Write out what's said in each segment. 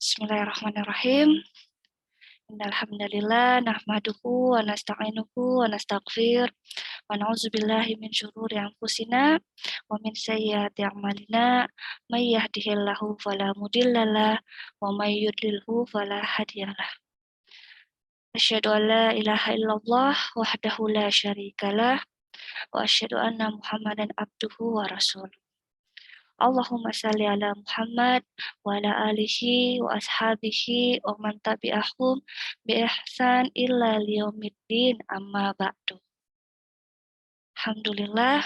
Bismillahirrahmanirrahim. Innal hamdalillah nahmaduhu wa nasta'inuhu wa nastaghfir wa na'udzubillahi min syururi anfusina wa min sayyiati a'malina may yahdihillahu fala mudhillalah wa may yudlilhu fala hadiyalah. Asyhadu an la ilaha illallah wahdahu la syarikalah wa asyhadu anna Muhammadan abduhu wa rasuluh. Allahumma salli ala Muhammad wa ala alihi wa ashabihi wa man tabi'ahum bi ihsan illa liyaumiddin amma ba'du. Alhamdulillah,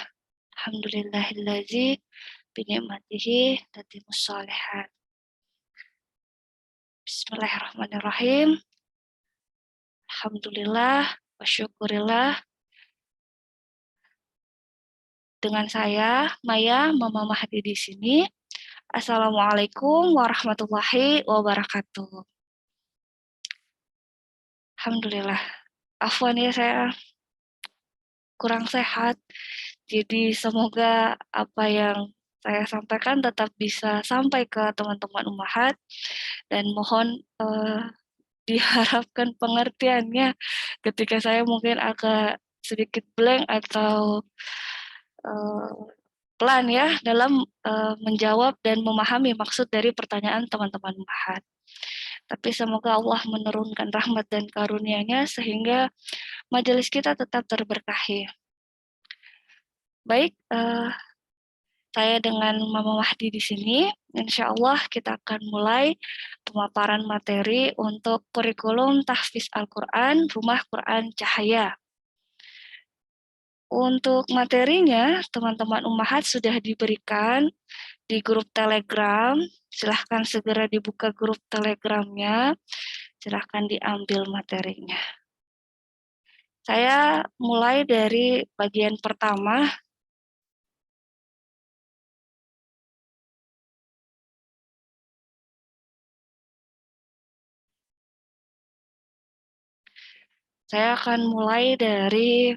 alhamdulillahillazi bi ni'matihi tatimmus shalihat. Bismillahirrahmanirrahim. Alhamdulillah wa syukurillah. Dengan saya Maya Mama Mahdi di sini. Assalamualaikum warahmatullahi wabarakatuh. Alhamdulillah. Afwan ya, saya kurang sehat. Jadi semoga apa yang saya sampaikan tetap bisa sampai ke teman-teman Ummahat dan mohon diharapkan pengertiannya ketika saya mungkin agak sedikit blank atau pelan ya dalam menjawab dan memahami maksud dari pertanyaan teman-teman Ummahat. Tapi semoga Allah menurunkan rahmat dan karunia-Nya sehingga majelis kita tetap terberkahi. Baik, saya dengan Mama Mahdi di sini, insya Allah kita akan mulai pemaparan materi untuk kurikulum tahfiz Al-Quran, Rumah Quran Cahaya. Untuk materinya, teman-teman Ummahat sudah diberikan di grup Telegram. Silahkan segera dibuka grup Telegramnya, silahkan diambil materinya. Saya mulai dari bagian pertama. Saya akan mulai dari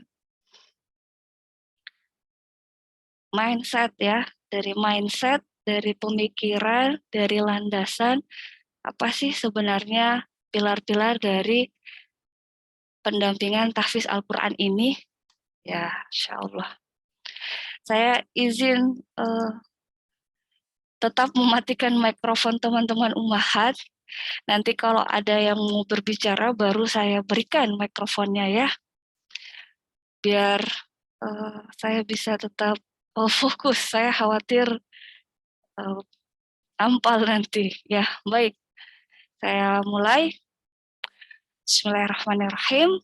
mindset ya, dari mindset, dari pemikiran, dari landasan, apa sih sebenarnya pilar-pilar dari pendampingan tahfiz Al-Quran ini? Ya, insya Allah. Saya izin tetap mematikan mikrofon teman-teman Ummahat. Nanti kalau ada yang mau berbicara, baru saya berikan mikrofonnya ya. Biar saya bisa tetap fokus. Saya khawatir ampal nanti. Ya, baik. Saya mulai. Bismillahirrahmanirrahim.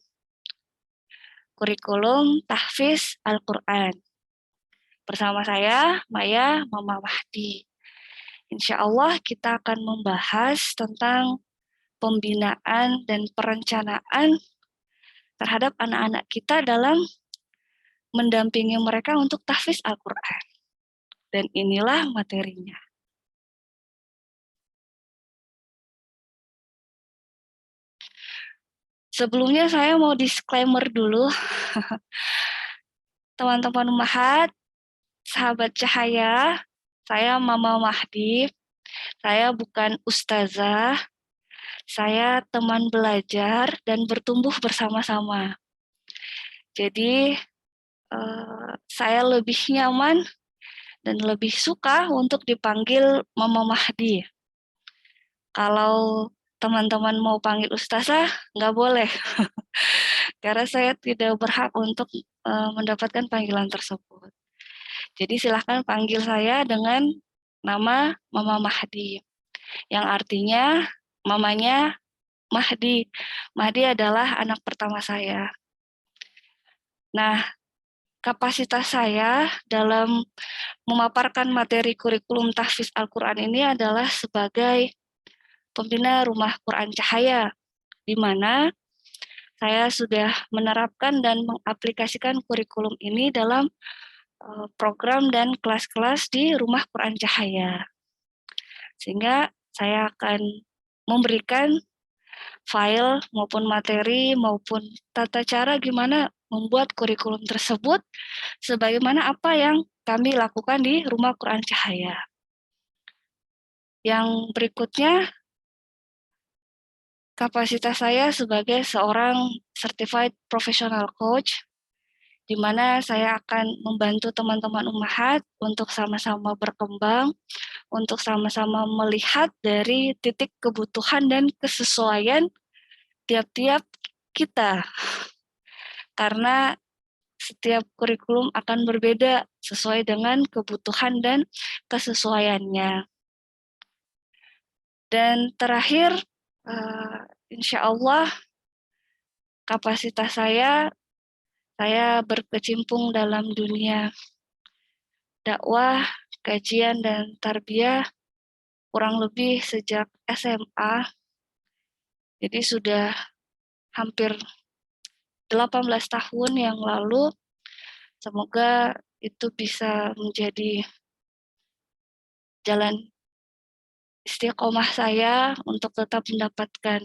Kurikulum tahfiz Al-Quran. Bersama saya, Maya Mama Mahdi. Insya Allah kita akan membahas tentang pembinaan dan perencanaan terhadap anak-anak kita dalam mendampingi mereka untuk tahfiz Al-Quran. Dan inilah materinya. Sebelumnya saya mau disclaimer dulu. Teman-teman Ummahat, sahabat cahaya, saya Mama Mahdi. Saya bukan ustazah, saya teman belajar dan bertumbuh bersama-sama. Jadi saya lebih nyaman dan lebih suka untuk dipanggil Mama Mahdi. Kalau teman-teman mau panggil ustazah, nggak boleh. Karena saya tidak berhak untuk mendapatkan panggilan tersebut. Jadi silahkan panggil saya dengan nama Mama Mahdi. Yang artinya mamanya Mahdi. Mahdi adalah anak pertama saya. Nah, kapasitas saya dalam memaparkan materi kurikulum tahfiz Al-Quran ini adalah sebagai pembina Rumah Quran Cahaya, di mana saya sudah menerapkan dan mengaplikasikan kurikulum ini dalam program dan kelas-kelas di Rumah Quran Cahaya. Sehingga saya akan memberikan file maupun materi maupun tata cara gimana membuat kurikulum tersebut sebagaimana apa yang kami lakukan di Rumah Quran Cahaya. Yang berikutnya Kapasitas saya sebagai seorang certified professional coach, di mana saya akan membantu teman-teman Ummahat untuk sama-sama berkembang, untuk sama-sama melihat dari titik kebutuhan dan kesesuaian tiap-tiap kita. Karena setiap kurikulum akan berbeda sesuai dengan kebutuhan dan kesesuaiannya. Dan terakhir, insya Allah kapasitas saya berkecimpung dalam dunia dakwah, kajian, dan tarbiyah kurang lebih sejak SMA. Jadi sudah hampir 18 tahun yang lalu. Semoga itu bisa menjadi jalan istiqomah saya untuk tetap mendapatkan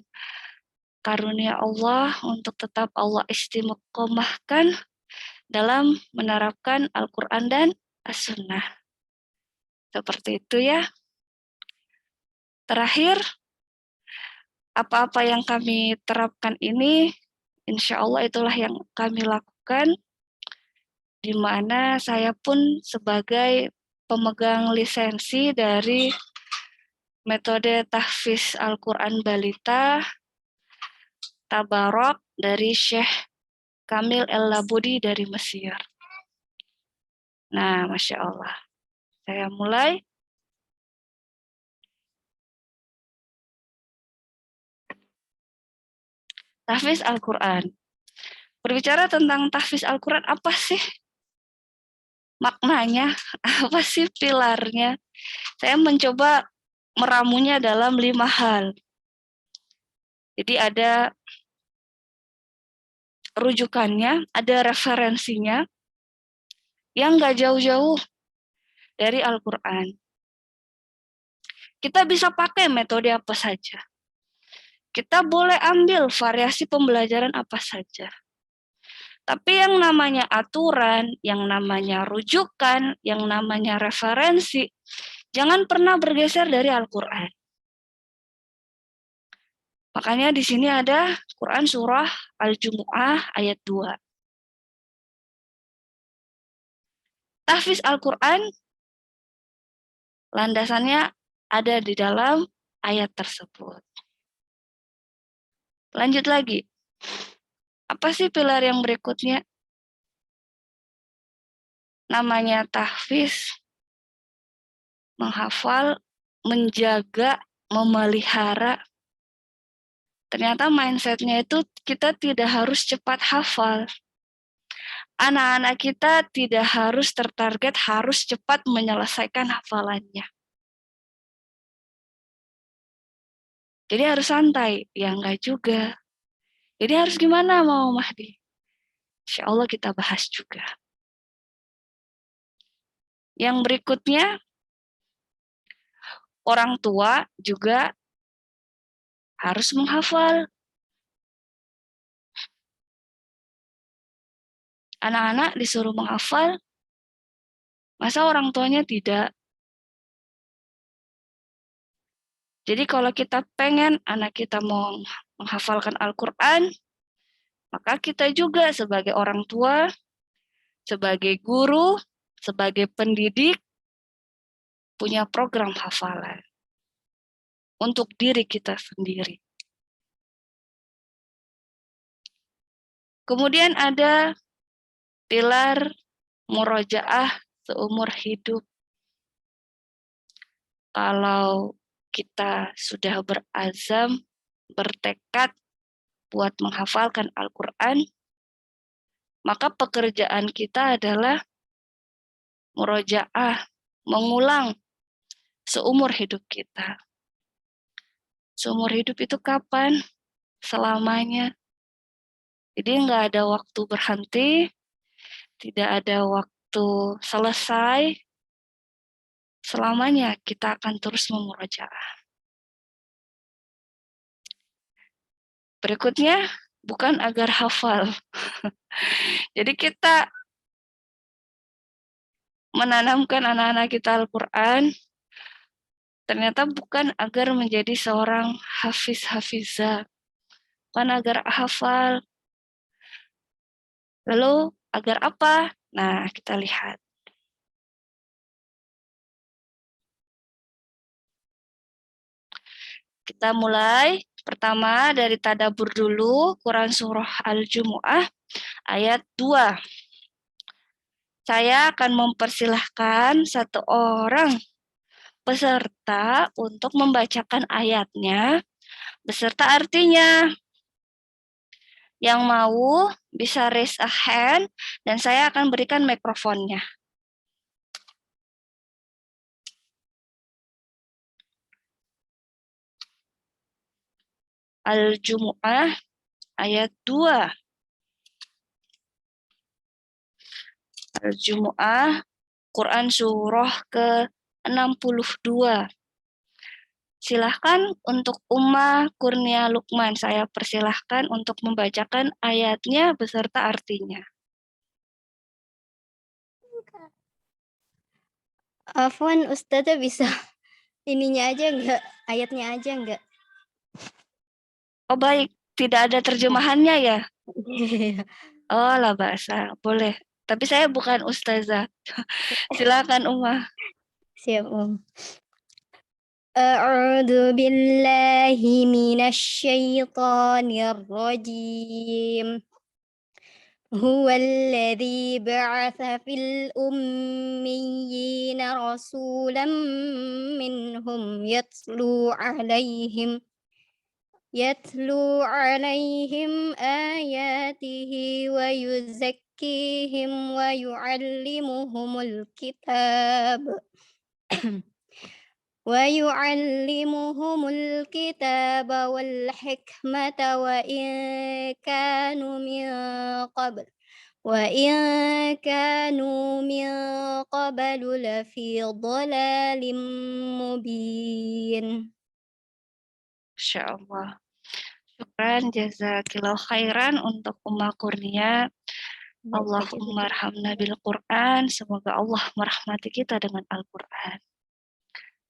karunia Allah, untuk tetap Allah istiqomahkan dalam menerapkan Al-Quran dan As-Sunnah. Seperti itu ya. Terakhir, apa-apa yang kami terapkan ini, insya Allah itulah yang kami lakukan, di mana saya pun sebagai pemegang lisensi dari metode tahfiz Al-Quran Balita Tabarok dari Syekh Kamil El-Labudi dari Mesir. Nah, Masya Allah. Saya mulai. Tahfiz Al-Quran. Berbicara tentang tahfiz Al-Quran, apa sih maknanya? Apa sih pilarnya? Saya mencoba meramunya dalam 5 hal. Jadi ada rujukannya, ada referensinya, yang nggak jauh-jauh dari Al-Quran. Kita bisa pakai metode apa saja. Kita boleh ambil variasi pembelajaran apa saja. Tapi yang namanya aturan, yang namanya rujukan, yang namanya referensi, jangan pernah bergeser dari Al-Quran. Makanya di sini ada Quran Surah Al-Jumu'ah ayat 2. Tahfiz Al-Quran, landasannya ada di dalam ayat tersebut. Lanjut lagi. Apa sih pilar yang berikutnya? Namanya tahfiz, menghafal, menjaga, memelihara. Ternyata mindset-nya itu kita tidak harus cepat hafal. Anak-anak kita tidak harus tertarget harus cepat menyelesaikan hafalannya. Jadi harus santai. Ya enggak juga. Jadi harus gimana mau Mahdi? Insya Allah kita bahas juga. Yang berikutnya, orang tua juga harus menghafal. Anak-anak disuruh menghafal, masa orang tuanya tidak? Jadi kalau kita pengen anak kita mau menghafalkan Al-Quran, maka kita juga sebagai orang tua, sebagai guru, sebagai pendidik, punya program hafalan untuk diri kita sendiri. Kemudian ada pilar murojaah seumur hidup. Kalau kita sudah berazam, bertekad buat menghafalkan Al-Quran, maka pekerjaan kita adalah murojaah, mengulang seumur hidup kita. Seumur hidup itu kapan? Selamanya. Jadi nggak ada waktu berhenti, tidak ada waktu selesai, selamanya kita akan terus memurojaah. Berikutnya, bukan agar hafal. Jadi kita menanamkan anak-anak kita Al-Quran, ternyata bukan agar menjadi seorang hafiz-hafizah, bukan agar hafal. Lalu agar apa? Nah, kita lihat. Kita mulai pertama dari tadabbur dulu, Quran Surah Al-Jumu'ah ayat 2. Saya akan mempersilahkan satu orang peserta untuk membacakan ayatnya beserta artinya. Yang mau bisa raise a hand dan saya akan berikan mikrofonnya. Al-Jumu'ah ayat 2. Al-Jumu'ah Quran surah ke-62. Silahkan untuk Umma Kurnia Lukman, saya persilahkan untuk membacakan ayatnya beserta artinya. Afwan, Ustazah bisa ininya aja enggak? Ayatnya aja enggak? Oh baik, tidak ada terjemahannya ya? Iya. Oh lah bahasa, boleh. Tapi saya bukan ustazah. Silakan Umma. Siap, A'udzu billahi minasyaitonir rajim. هو الذي بعث في الأميين رسولا منهم يتلو عليهم آياته ويزكيهم ويعلمهم الكتاب والحكمة وإن كانوا من قبل لفي ضلال مبين. Masya Allah. Syukran, jazakillah khairan untuk Umma Kurnia. Allahumma arhamna bil Quran. Semoga Allah merahmati kita dengan Al-Quran.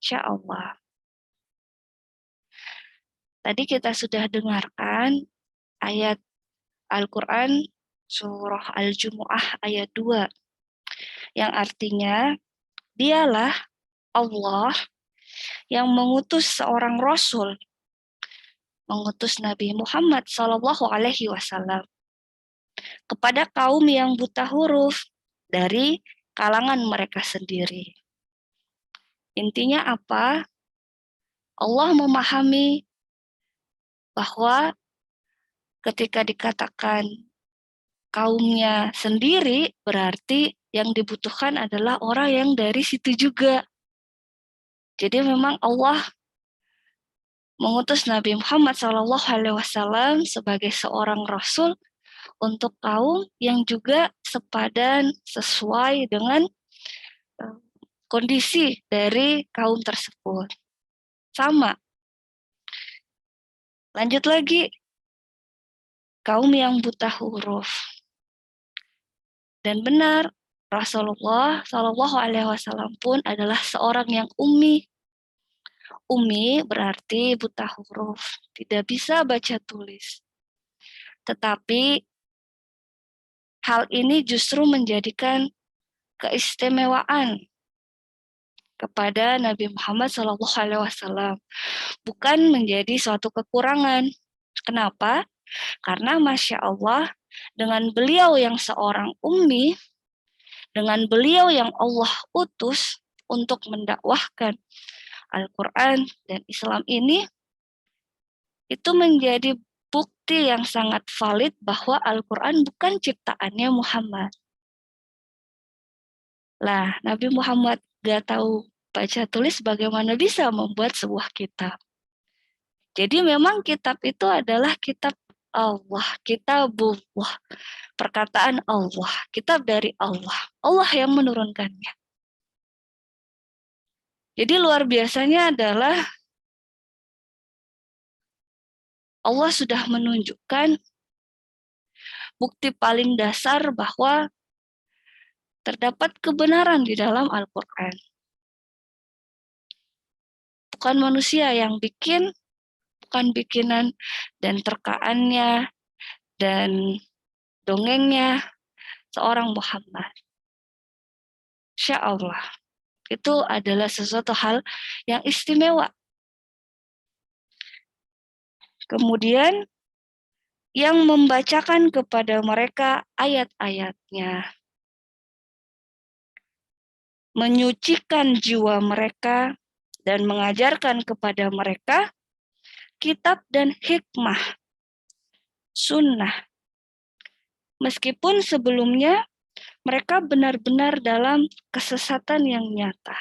Insya Allah. Tadi kita sudah dengarkan ayat Al-Quran surah Al-Jumu'ah ayat 2. Yang artinya, dialah Allah yang mengutus seorang Rasul, mengutus Nabi Muhammad SAW kepada kaum yang buta huruf dari kalangan mereka sendiri. Intinya apa? Allah memahami bahwa ketika dikatakan kaumnya sendiri, berarti yang dibutuhkan adalah orang yang dari situ juga. Jadi memang Allah mengutus Nabi Muhammad SAW sebagai seorang Rasul untuk kaum yang juga sepadan sesuai dengan kondisi dari kaum tersebut. Sama. Lanjut lagi, kaum yang buta huruf. Dan benar, Rasulullah SAW pun adalah seorang yang ummi. Ummi berarti buta huruf, tidak bisa baca tulis. Tetapi hal ini justru menjadikan keistimewaan kepada Nabi Muhammad SAW, bukan menjadi suatu kekurangan. Kenapa? Karena Masya Allah, dengan beliau yang seorang ummi, dengan beliau yang Allah utus untuk mendakwahkan Al-Quran dan Islam ini, itu menjadi bukti yang sangat valid bahwa Al-Quran bukan ciptaannya Muhammad. Lah, Nabi Muhammad gak tahu baca tulis, bagaimana bisa membuat sebuah kitab. Jadi memang kitab itu adalah kitab Allah, kitabullah, perkataan Allah, kitab dari Allah. Allah yang menurunkannya. Jadi luar biasanya adalah Allah sudah menunjukkan bukti paling dasar bahwa terdapat kebenaran di dalam Al-Quran. Bukan manusia yang bikin, bukan bikinan dan terkaannya dan dongengnya seorang Muhammad. Insya Allah, itu adalah sesuatu hal yang istimewa. Kemudian, yang membacakan kepada mereka ayat-ayatnya, menyucikan jiwa mereka, dan mengajarkan kepada mereka kitab dan hikmah, sunnah. Meskipun sebelumnya mereka benar-benar dalam kesesatan yang nyata.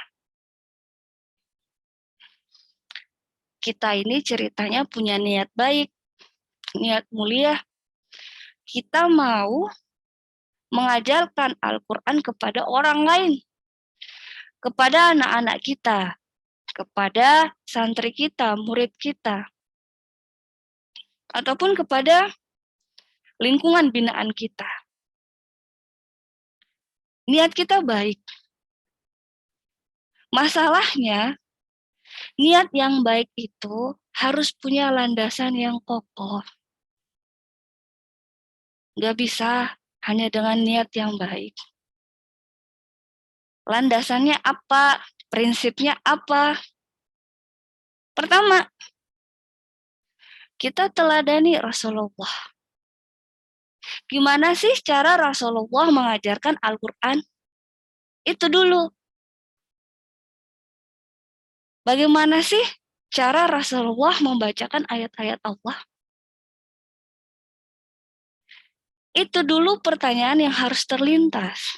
Kita ini ceritanya punya niat baik, niat mulia. Kita mau mengajarkan Al-Quran kepada orang lain, kepada anak-anak kita, kepada santri kita, murid kita, ataupun kepada lingkungan binaan kita. Niat kita baik. Masalahnya, niat yang baik itu harus punya landasan yang kokoh. Nggak bisa hanya dengan niat yang baik. Landasannya apa? Prinsipnya apa? Pertama, kita teladani Rasulullah. Gimana sih cara Rasulullah mengajarkan Al-Quran? Itu dulu. Bagaimana sih cara Rasulullah membacakan ayat-ayat Allah? Itu dulu pertanyaan yang harus terlintas.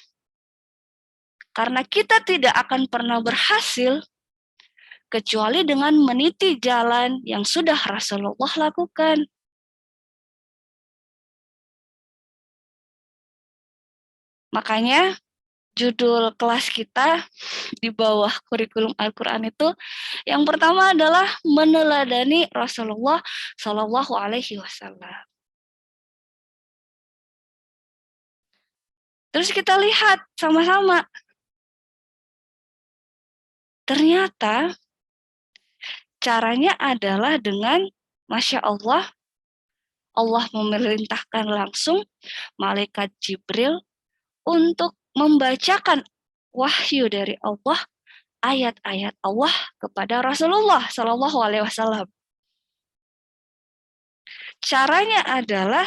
Karena kita tidak akan pernah berhasil kecuali dengan meniti jalan yang sudah Rasulullah lakukan. Makanya judul kelas kita di bawah kurikulum Al-Quran itu yang pertama adalah meneladani Rasulullah Shallallahu Alaihi Wasallam. Terus kita lihat sama-sama. Ternyata caranya adalah dengan Masya Allah, Allah memerintahkan langsung malaikat Jibril untuk membacakan wahyu dari Allah, ayat-ayat Allah kepada Rasulullah Shallallahu Alaihi Wasallam. Caranya adalah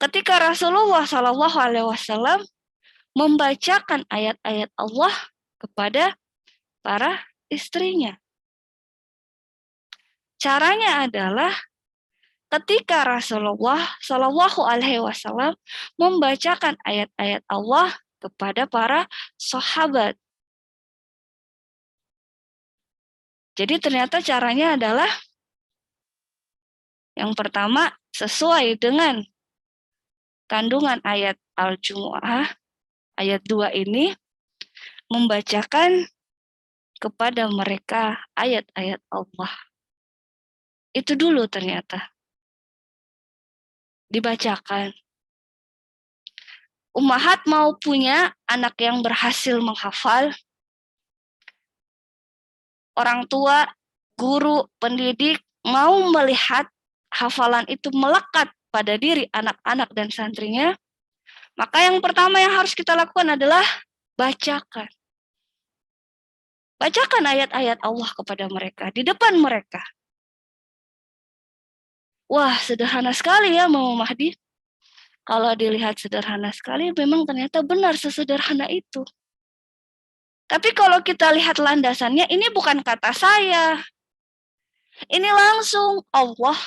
ketika Rasulullah Shallallahu Alaihi Wasallam membacakan ayat-ayat Allah kepada para istrinya. Caranya adalah ketika Rasulullah Shallallahu Alaihi Wasallam membacakan ayat-ayat Allah kepada para sahabat. Jadi ternyata caranya adalah yang pertama sesuai dengan kandungan ayat Al-Jumu'ah, ayat 2 ini, membacakan kepada mereka ayat-ayat Allah. Itu dulu ternyata. Dibacakan. Ummahat mau punya anak yang berhasil menghafal, orang tua, guru, pendidik mau melihat hafalan itu melekat pada diri anak-anak dan santrinya, maka yang pertama yang harus kita lakukan adalah bacakan. Bacakan ayat-ayat Allah kepada mereka, di depan mereka. Wah, sederhana sekali ya Mama Mahdi. Kalau dilihat sederhana sekali, memang ternyata benar sesederhana itu. Tapi kalau kita lihat landasannya, ini bukan kata saya. Ini langsung Allah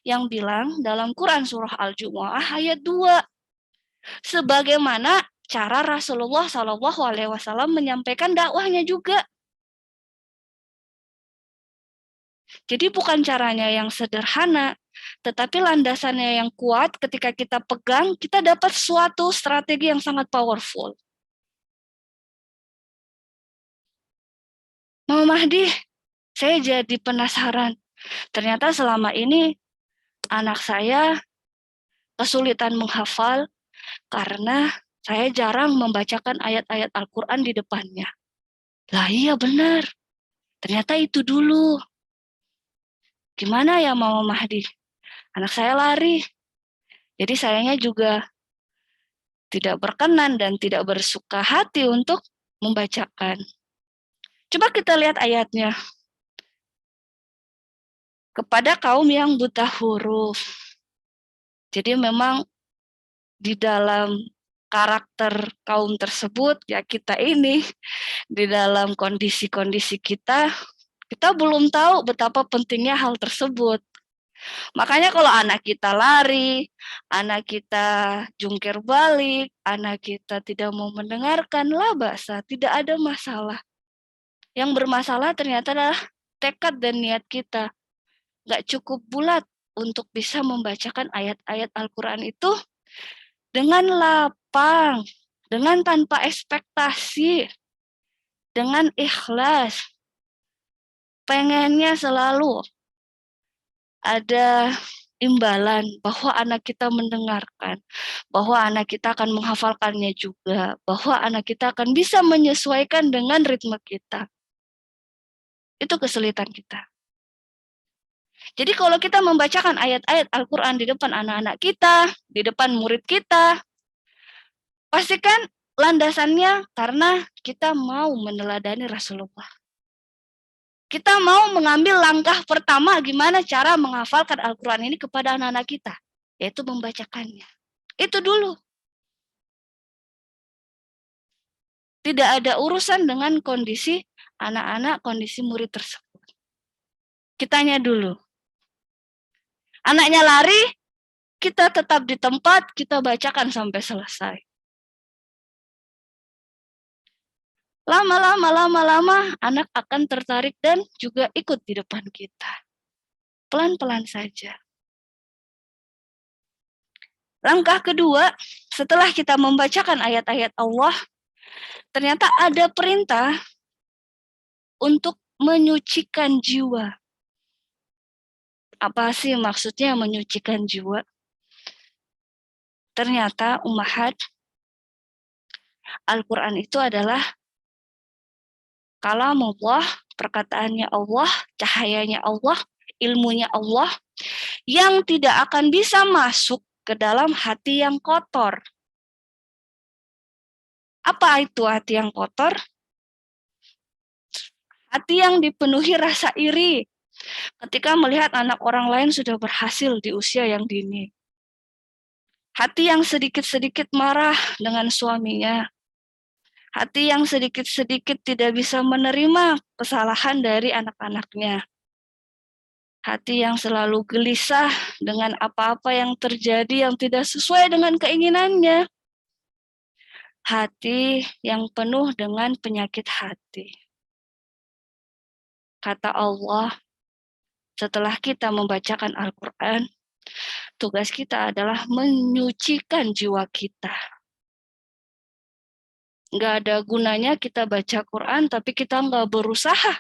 yang bilang dalam Quran Surah Al-Jumu'ah ayat 2. Sebagaimana cara Rasulullah Shallallahu Alaihi Wasallam menyampaikan dakwahnya juga. Jadi bukan caranya yang sederhana, tetapi landasannya yang kuat. Ketika kita pegang, kita dapat suatu strategi yang sangat powerful. Mama Mahdi, saya jadi penasaran. Ternyata selama ini anak saya kesulitan menghafal karena saya jarang membacakan ayat-ayat Al-Quran di depannya. Lah iya benar, ternyata itu dulu. Gimana ya Mama Mahdi? Anak saya lari. Jadi sayanya juga tidak berkenan dan tidak bersuka hati untuk membacakan. Coba kita lihat ayatnya. Kepada kaum yang buta huruf. Jadi memang di dalam karakter kaum tersebut, ya kita ini, di dalam kondisi-kondisi kita belum tahu betapa pentingnya hal tersebut. Makanya kalau anak kita lari, anak kita jungkir balik, anak kita tidak mau mendengarkan, lah bahasa, tidak ada masalah. Yang bermasalah ternyata adalah tekad dan niat kita. Nggak cukup bulat untuk bisa membacakan ayat-ayat Al-Quran itu dengan lapang, dengan tanpa ekspektasi, dengan ikhlas. Pengennya selalu ada imbalan bahwa anak kita mendengarkan, bahwa anak kita akan menghafalkannya juga, bahwa anak kita akan bisa menyesuaikan dengan ritme kita. Itu kesulitan kita. Jadi kalau kita membacakan ayat-ayat Al-Quran di depan anak-anak kita, di depan murid kita, pastikan landasannya karena kita mau meneladani Rasulullah. Kita mau mengambil langkah pertama gimana cara menghafalkan Al-Quran ini kepada anak-anak kita, yaitu membacakannya. Itu dulu. Tidak ada urusan dengan kondisi anak-anak, kondisi murid tersebut. Kitanya dulu. Anaknya lari, kita tetap di tempat, kita bacakan sampai selesai. Lama-lama, anak akan tertarik dan juga ikut di depan kita. Pelan-pelan saja. Langkah kedua, setelah kita membacakan ayat-ayat Allah, ternyata ada perintah untuk menyucikan jiwa. Apa sih maksudnya menyucikan jiwa? Ternyata ummahat, Al-Quran itu adalah kalamullah, perkataannya Allah, cahayanya Allah, ilmunya Allah, yang tidak akan bisa masuk ke dalam hati yang kotor. Apa itu hati yang kotor? Hati yang dipenuhi rasa iri ketika melihat anak orang lain sudah berhasil di usia yang dini. Hati yang sedikit-sedikit marah dengan suaminya. Hati yang sedikit-sedikit tidak bisa menerima kesalahan dari anak-anaknya. Hati yang selalu gelisah dengan apa-apa yang terjadi yang tidak sesuai dengan keinginannya. Hati yang penuh dengan penyakit hati. Kata Allah, setelah kita membacakan Al-Quran, tugas kita adalah menyucikan jiwa kita. Nggak ada gunanya kita baca Quran, tapi kita nggak berusaha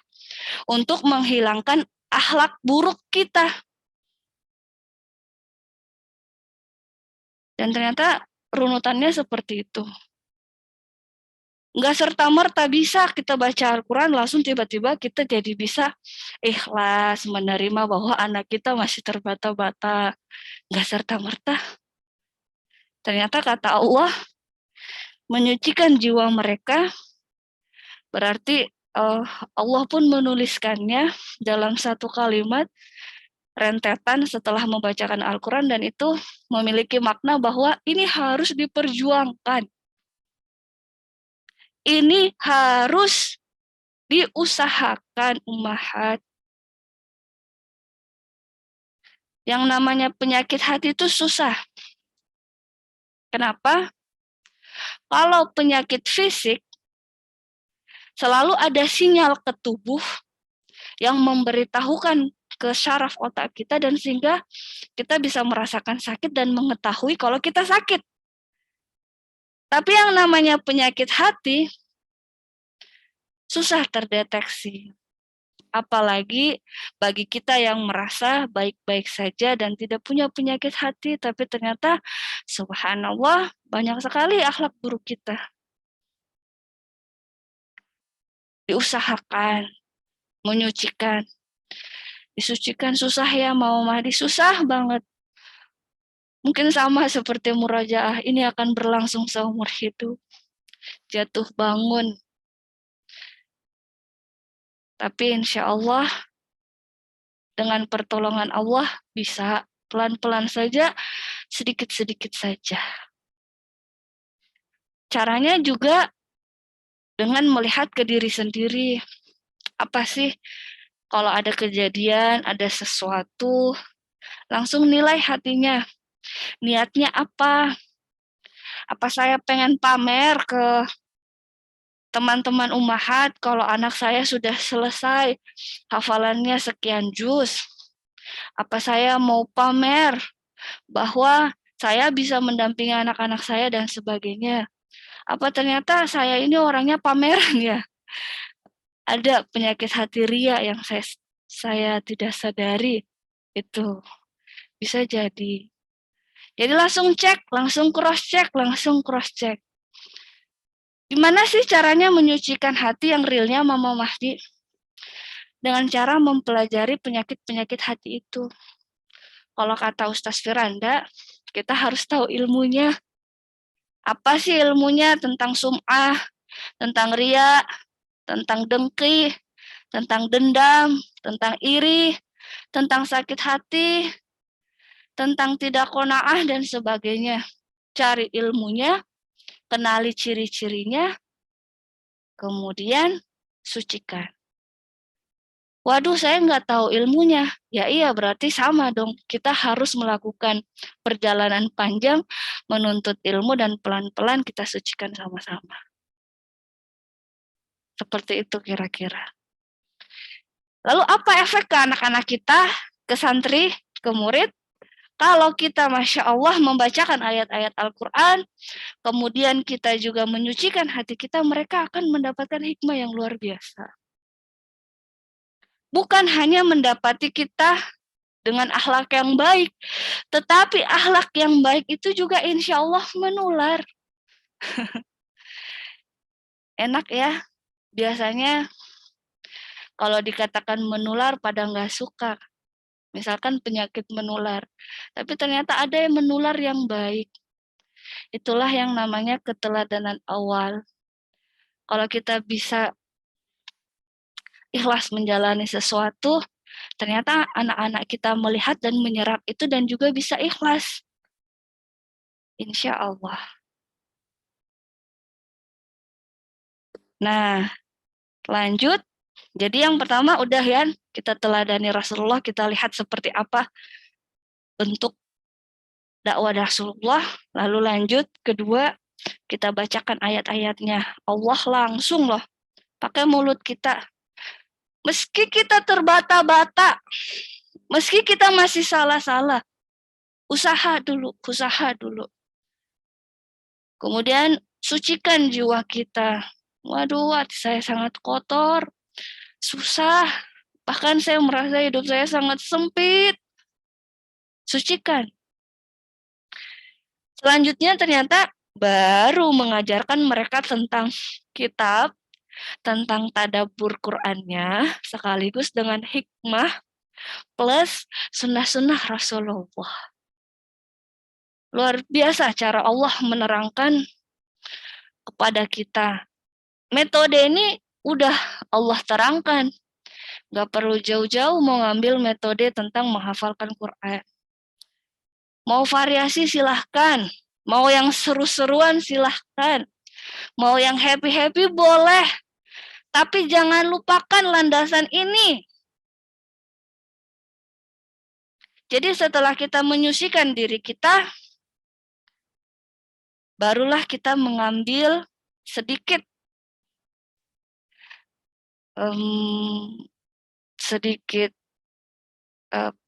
untuk menghilangkan akhlak buruk kita. Dan ternyata runutannya seperti itu. Nggak serta-merta bisa kita baca Al-Quran, langsung tiba-tiba kita jadi bisa ikhlas menerima bahwa anak kita masih terbata-bata. Nggak serta-merta. Ternyata kata Allah, menyucikan jiwa mereka, berarti Allah pun menuliskannya dalam satu kalimat, rentetan setelah membacakan Al-Quran, dan itu memiliki makna bahwa ini harus diperjuangkan. Ini harus diusahakan ummahat. Yang namanya penyakit hati itu susah. Kenapa? Kalau penyakit fisik, selalu ada sinyal ke tubuh yang memberitahukan ke syaraf otak kita, dan sehingga kita bisa merasakan sakit dan mengetahui kalau kita sakit. Tapi yang namanya penyakit hati, susah terdeteksi. Apalagi bagi kita yang merasa baik-baik saja dan tidak punya penyakit hati, tapi ternyata subhanallah banyak sekali akhlak buruk kita. Diusahakan, menyucikan. Disucikan susah ya, mau mandi susah banget. Mungkin sama seperti murojaah, ini akan berlangsung seumur hidup. Jatuh bangun. Tapi insya Allah, dengan pertolongan Allah, bisa pelan-pelan saja, sedikit-sedikit saja. Caranya juga dengan melihat ke diri sendiri. Apa sih kalau ada kejadian, ada sesuatu, langsung nilai hatinya. Niatnya apa? Apa saya pengen pamer ke teman-teman umahat kalau anak saya sudah selesai hafalannya sekian juz? Apa saya mau pamer bahwa saya bisa mendampingi anak-anak saya dan sebagainya? Apa ternyata saya ini orangnya pameran ya? Ada penyakit hati ria yang saya tidak sadari. Itu bisa jadi. Jadi langsung cek, langsung cross check, langsung cross check. Gimana sih caranya menyucikan hati yang realnya Mama Mahdi? Dengan cara mempelajari penyakit-penyakit hati itu. Kalau kata Ustaz Firanda, kita harus tahu ilmunya. Apa sih ilmunya tentang sum'ah, tentang ria, tentang dengki, tentang dendam, tentang iri, tentang sakit hati, tentang tidak qanaah dan sebagainya. Cari ilmunya, kenali ciri-cirinya, kemudian sucikan. Waduh, saya nggak tahu ilmunya. Ya iya, berarti sama dong. Kita harus melakukan perjalanan panjang, menuntut ilmu, dan pelan-pelan kita sucikan sama-sama. Seperti itu kira-kira. Lalu apa efek ke anak-anak kita, ke santri, ke murid? Kalau kita Masya Allah membacakan ayat-ayat Al-Quran, kemudian kita juga menyucikan hati kita, mereka akan mendapatkan hikmah yang luar biasa. Bukan hanya mendapati kita dengan akhlak yang baik, tetapi akhlak yang baik itu juga insya Allah menular. Enak ya, biasanya kalau dikatakan menular pada nggak suka. Misalkan penyakit menular, tapi ternyata ada yang menular yang baik. Itulah yang namanya keteladanan awal. Kalau kita bisa ikhlas menjalani sesuatu, ternyata anak-anak kita melihat dan menyerap itu dan juga bisa ikhlas. Insya Allah. Nah, lanjut. Jadi yang pertama udah ya, kita teladani Rasulullah, kita lihat seperti apa bentuk dakwah Rasulullah. Lalu lanjut, kedua, kita bacakan ayat-ayatnya. Allah langsung loh, pakai mulut kita. Meski kita terbata-bata, meski kita masih salah-salah, usaha dulu. Kemudian sucikan jiwa kita. Waduh, hati saya sangat kotor, susah. Bahkan saya merasa hidup saya sangat sempit. Sucikan. Selanjutnya ternyata baru mengajarkan mereka tentang kitab, tentang tadabbur Qur'annya, sekaligus dengan hikmah plus sunnah-sunnah Rasulullah. Luar biasa cara Allah menerangkan kepada kita. Metode ini udah Allah terangkan. Gak perlu jauh-jauh mau ngambil metode tentang menghafalkan Quran. Mau variasi silahkan. Mau yang seru-seruan silahkan. Mau yang happy-happy boleh. Tapi jangan lupakan landasan ini. Jadi setelah kita menyucikan diri kita, barulah kita mengambil sedikit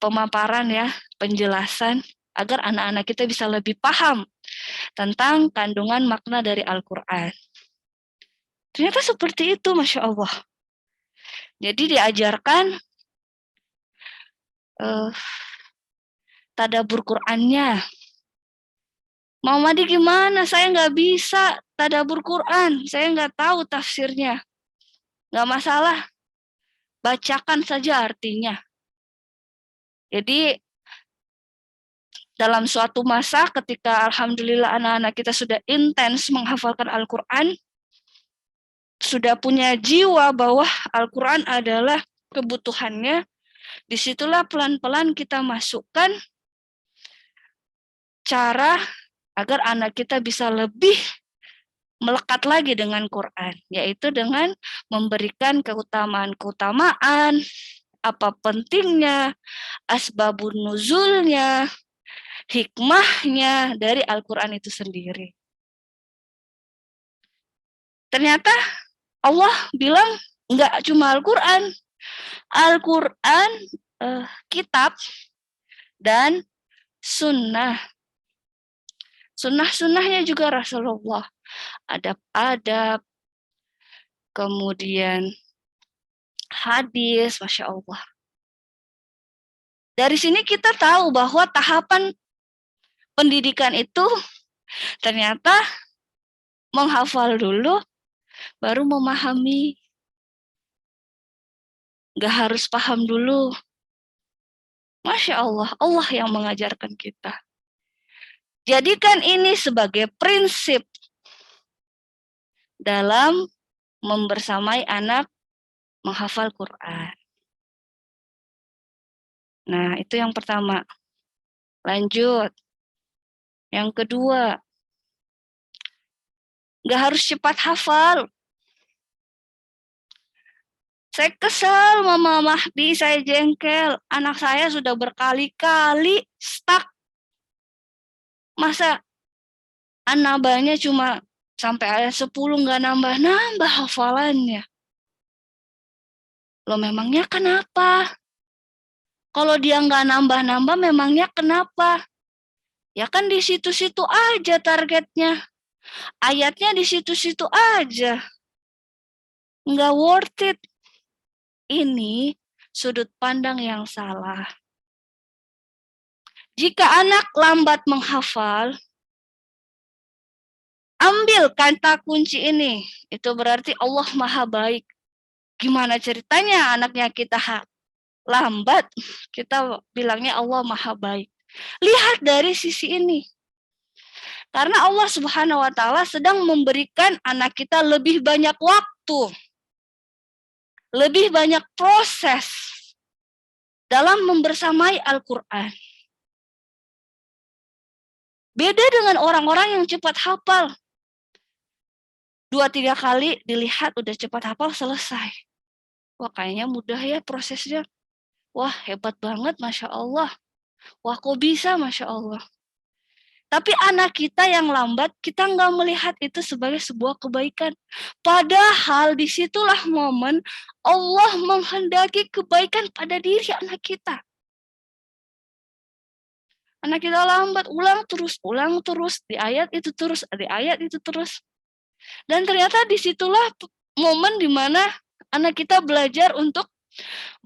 pemaparan ya, penjelasan agar anak-anak kita bisa lebih paham tentang kandungan makna dari Al-Quran. Ternyata seperti itu, Masya Allah. Jadi diajarkan tadabbur Qurannya. Mama Madi gimana? Saya nggak bisa tadabbur Quran. Saya nggak tahu tafsirnya. Nggak masalah. Bacakan saja artinya. Jadi dalam suatu masa ketika alhamdulillah anak-anak kita sudah intens menghafalkan Al-Quran, sudah punya jiwa bahwa Al-Quran adalah kebutuhannya, disitulah pelan-pelan kita masukkan cara agar anak kita bisa lebih melekat lagi dengan Quran, yaitu dengan memberikan keutamaan-keutamaan, apa pentingnya, asbabun nuzulnya, hikmahnya dari Al-Quran itu sendiri. Ternyata Allah bilang enggak cuma Al-Quran, kitab, dan sunnah. Sunnah-sunnahnya juga Rasulullah. Adab-adab, kemudian hadis, Masya Allah. Dari sini kita tahu bahwa tahapan pendidikan itu ternyata menghafal dulu, baru memahami. Gak harus paham dulu. Masya Allah, Allah yang mengajarkan kita. Jadikan ini sebagai prinsip dalam membersamai anak menghafal Quran. Nah, itu yang pertama. Lanjut. Yang kedua, gak harus cepat hafal. Saya kesel, Mama Mahdi, saya jengkel. Anak saya sudah berkali-kali stuck. Masa nambahnya cuma sampai ayat 10 nggak nambah-nambah hafalannya. Loh memangnya kenapa? Kalau dia nggak nambah-nambah memangnya kenapa? Ya kan di situ-situ aja targetnya. Ayatnya di situ-situ aja. Nggak worth it. Ini sudut pandang yang salah. Jika anak lambat menghafal, ambil kata kunci ini. Itu berarti Allah Maha Baik. Gimana ceritanya anaknya kita lambat, kita bilangnya Allah Maha Baik. Lihat dari sisi ini. Karena Allah Subhanahu wa Ta'ala sedang memberikan anak kita lebih banyak waktu, lebih banyak proses dalam membersamai Al-Quran. Beda dengan orang-orang yang cepat hafal. 2-3 kali dilihat udah cepat hafal, selesai. Wah kayaknya mudah ya prosesnya. Wah hebat banget, Masya Allah. Wah kok bisa, Masya Allah. Tapi anak kita yang lambat, kita nggak melihat itu sebagai sebuah kebaikan. Padahal disitulah momen Allah menghendaki kebaikan pada diri anak kita. Anak kita lambat, ulang terus, di ayat itu terus. Dan ternyata disitulah momen di mana anak kita belajar untuk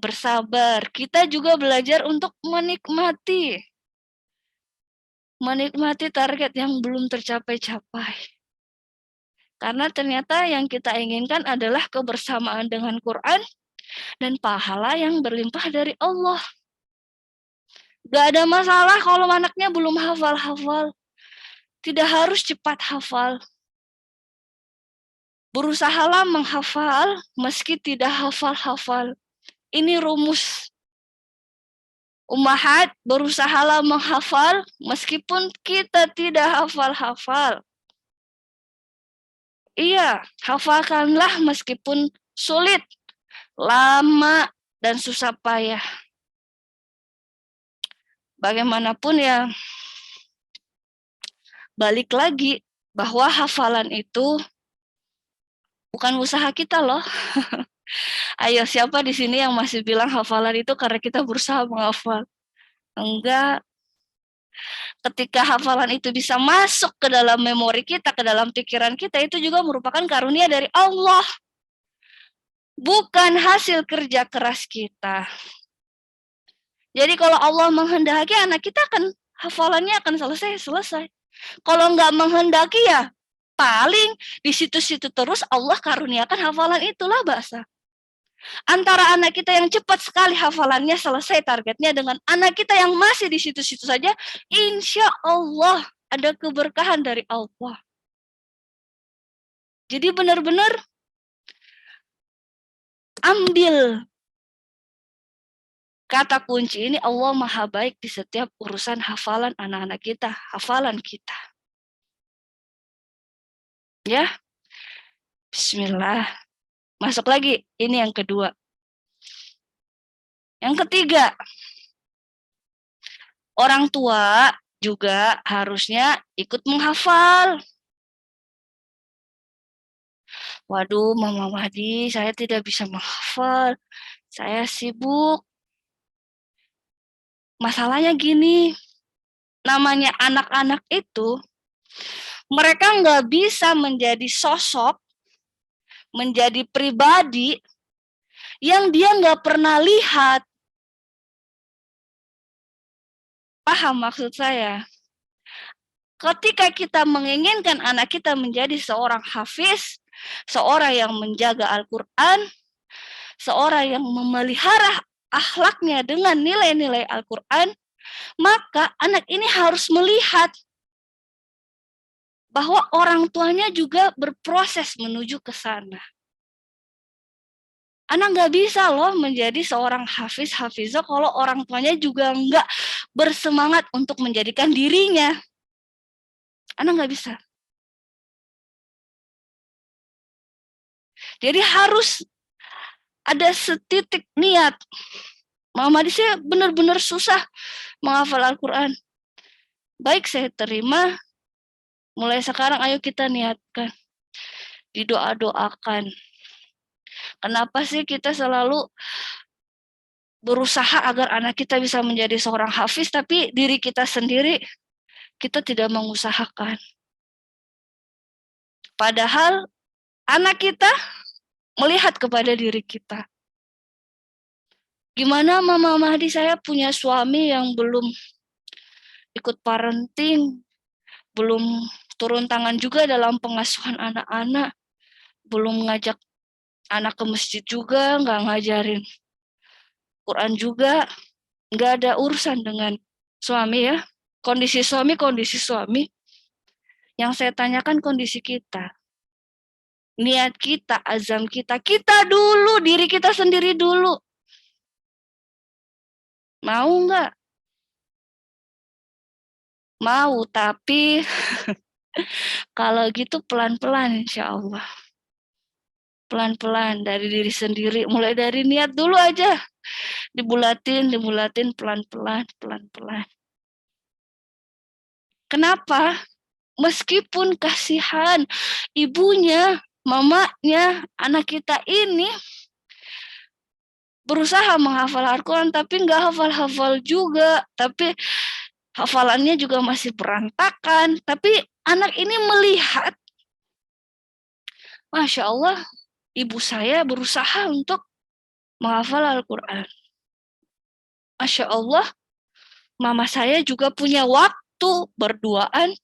bersabar. Kita juga belajar untuk menikmati target yang belum tercapai-capai. Karena ternyata yang kita inginkan adalah kebersamaan dengan Quran dan pahala yang berlimpah dari Allah. Gak ada masalah kalau anaknya belum hafal-hafal. Tidak harus cepat hafal. Berusahalah menghafal meski tidak hafal-hafal. Ini rumus. Ummahat, berusahalah menghafal meskipun kita tidak hafal-hafal. Iya, hafalkanlah meskipun sulit, lama, dan susah payah. Bagaimanapun ya, balik lagi bahwa hafalan itu bukan usaha kita loh. Ayo, siapa di sini yang masih bilang hafalan itu karena kita berusaha menghafal? Enggak. Ketika hafalan itu bisa masuk ke dalam memori kita, ke dalam pikiran kita, itu juga merupakan karunia dari Allah. Bukan hasil kerja keras kita. Jadi kalau Allah menghendaki, anak kita akan hafalannya akan selesai. Kalau nggak menghendaki ya paling di situ-situ terus Allah karuniakan hafalan itulah bahasa. Antara anak kita yang cepat sekali hafalannya selesai targetnya dengan anak kita yang masih di situ-situ saja, insya Allah ada keberkahan dari Allah. Jadi benar-benar ambil kata kunci ini, Allah Maha Baik di setiap urusan hafalan anak-anak kita, hafalan kita. Ya, bismillah. Masuk lagi, ini yang kedua. Yang ketiga, orang tua juga harusnya ikut menghafal. Waduh, Mama Mahdi, saya tidak bisa menghafal. Saya sibuk. Masalahnya gini, namanya anak-anak itu, mereka nggak bisa menjadi sosok, menjadi pribadi yang dia nggak pernah lihat. Paham maksud saya? Ketika kita menginginkan anak kita menjadi seorang hafiz, seorang yang menjaga Al-Quran, seorang yang memelihara akhlaknya dengan nilai-nilai Al-Quran, maka anak ini harus melihat bahwa orang tuanya juga berproses menuju ke sana. Anak nggak bisa loh menjadi seorang hafizah kalau orang tuanya juga nggak bersemangat untuk menjadikan dirinya. Anak nggak bisa. Jadi harus ada setitik niat. Mama di saya benar-benar susah menghafal Al-Quran. Baik, saya terima. Mulai sekarang ayo kita niatkan. Didoa-doakan. Kenapa sih kita selalu berusaha agar anak kita bisa menjadi seorang hafiz, tapi diri kita sendiri kita tidak mengusahakan. Padahal anak kita melihat kepada diri kita. Gimana Mama Mahdi, saya punya suami yang belum ikut parenting, belum turun tangan juga dalam pengasuhan anak-anak, belum ngajak anak ke masjid juga, nggak ngajarin Quran juga, nggak ada urusan dengan suami ya. Kondisi suami. Yang saya tanyakan kondisi kita. Niat kita, azam kita dulu, diri kita sendiri dulu. Mau nggak? Mau, tapi kalau gitu pelan-pelan insya Allah. Pelan-pelan dari diri sendiri, mulai dari niat dulu aja. Dibulatin pelan-pelan. Kenapa? Meskipun kasihan ibunya, mamanya, anak kita ini berusaha menghafal Al-Quran, tapi nggak hafal-hafal juga. Tapi hafalannya juga masih berantakan. Tapi anak ini melihat, Masya Allah, ibu saya berusaha untuk menghafal Al-Quran. Masya Allah, mama saya juga punya waktu berduaan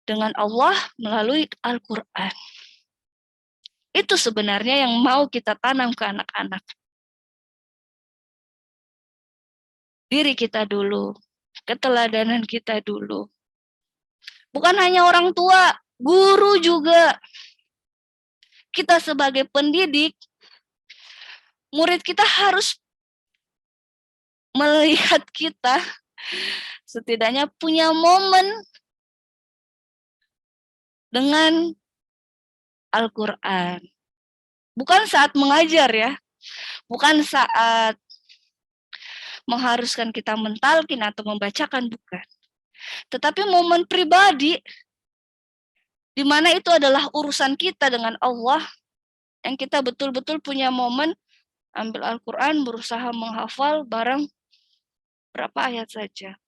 dengan Allah melalui Al-Quran. Itu sebenarnya yang mau kita tanam ke anak-anak. Diri kita dulu, keteladanan kita dulu. Bukan hanya orang tua, guru juga. Kita sebagai pendidik, murid kita harus melihat kita setidaknya punya momen dengan Al-Quran. Bukan saat mengajar ya, bukan saat mengharuskan kita mentalkin atau membacakan, bukan. Tetapi momen pribadi, di mana itu adalah urusan kita dengan Allah, yang kita betul-betul punya momen ambil Al-Quran, berusaha menghafal bareng berapa ayat saja.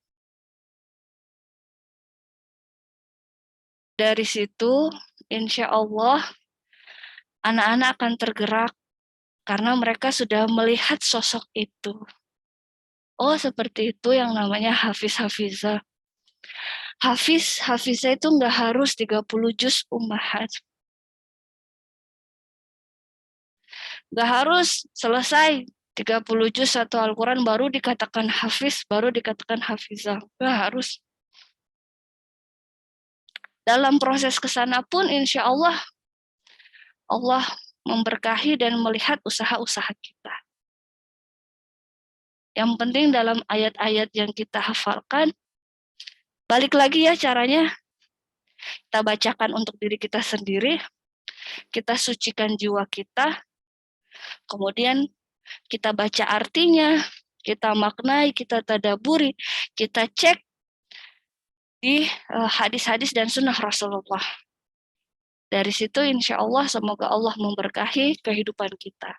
Dari situ, insya Allah, anak-anak akan tergerak karena mereka sudah melihat sosok itu. Oh, seperti itu yang namanya hafiz-hafizah. Hafizah itu nggak harus 30 juz ummahat. Nggak harus selesai 30 juz satu Al-Quran baru dikatakan hafiz, baru dikatakan hafizah. Nggak harus. Dalam proses kesana pun insya Allah memberkahi dan melihat usaha-usaha kita. Yang penting dalam ayat-ayat yang kita hafalkan, balik lagi ya caranya, kita bacakan untuk diri kita sendiri, kita sucikan jiwa kita, kemudian kita baca artinya, kita maknai, kita tadaburi, kita cek di hadis-hadis dan sunnah Rasulullah. Dari situ insya Allah semoga Allah memberkahi kehidupan kita.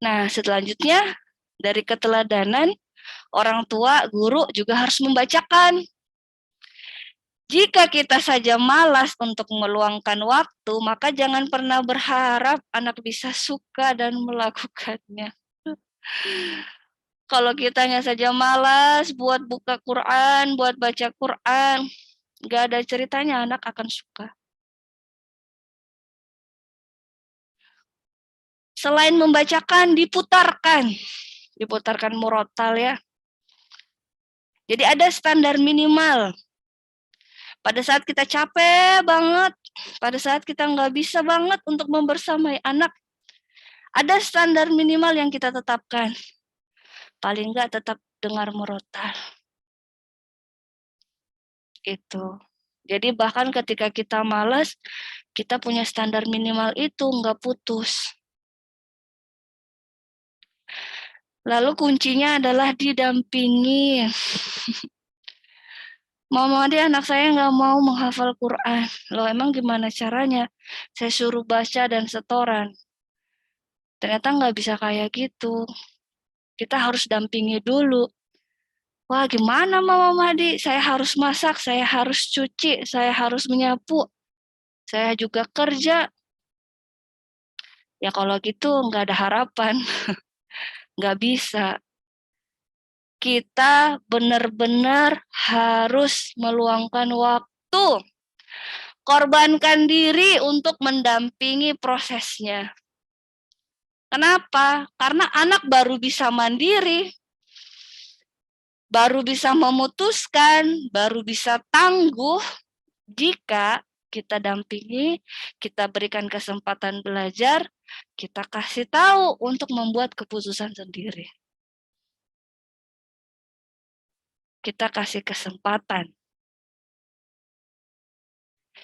Nah, selanjutnya dari keteladanan, orang tua, guru juga harus membacakan. Jika kita saja malas untuk meluangkan waktu, maka jangan pernah berharap anak bisa suka dan melakukannya. Kalau kitanya saja malas buat buka Quran, buat baca Quran, nggak ada ceritanya anak akan suka. Selain membacakan, diputarkan murotal ya. Jadi ada standar minimal. Pada saat kita capek banget, pada saat kita nggak bisa banget untuk membersamai anak, ada standar minimal yang kita tetapkan. Paling nggak tetap dengar murotal. Itu. Jadi bahkan ketika kita malas, kita punya standar minimal itu, nggak putus. Lalu kuncinya adalah didampingi. Mama dia anak saya nggak mau menghafal Quran. Loh emang gimana caranya? Saya suruh baca dan setoran. Ternyata nggak bisa kayak gitu. Kita harus dampingi dulu. Wah gimana Mama Mahdi? Saya harus masak, saya harus cuci, saya harus menyapu. Saya juga kerja. Ya kalau gitu nggak ada harapan. Nggak bisa. Kita benar-benar harus meluangkan waktu. Korbankan diri untuk mendampingi prosesnya. Kenapa? Karena anak baru bisa mandiri, baru bisa memutuskan, baru bisa tangguh jika kita dampingi, kita berikan kesempatan belajar, kita kasih tahu untuk membuat keputusan sendiri. Kita kasih kesempatan.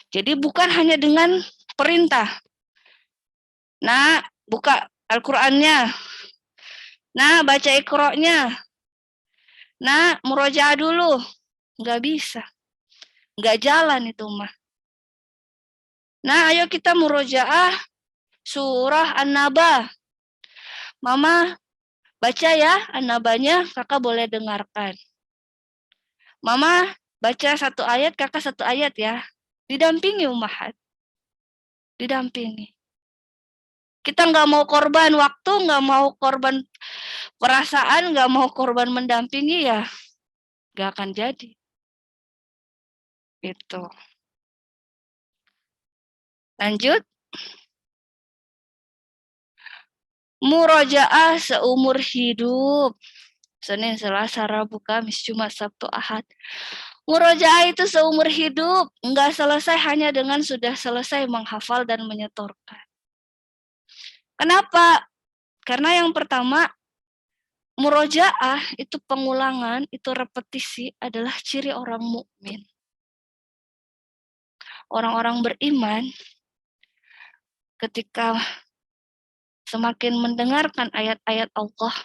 Jadi bukan hanya dengan perintah. Nah, buka Al-Qur'annya. Nah, baca Iqra-nya. Nah, murojaah dulu. Nggak bisa. Nggak jalan itu mah. Nah, ayo kita murojaah surah An-Naba. Mama, baca ya An-Nabanya, kakak boleh dengarkan. Mama, baca satu ayat, kakak satu ayat ya. Didampingi ummahat. Didampingi. Kita nggak mau korban waktu, nggak mau korban perasaan, nggak mau korban mendampingi ya, nggak akan jadi. Itu. Lanjut. Murojaah seumur hidup. Senin, Selasa, Rabu, Kamis, Jumat, Sabtu, Ahad. Murojaah itu seumur hidup. Nggak selesai hanya dengan sudah selesai menghafal dan menyetorkan. Kenapa? Karena yang pertama, murojaah itu pengulangan, itu repetisi adalah ciri orang mukmin. Orang-orang beriman ketika semakin mendengarkan ayat-ayat Allah,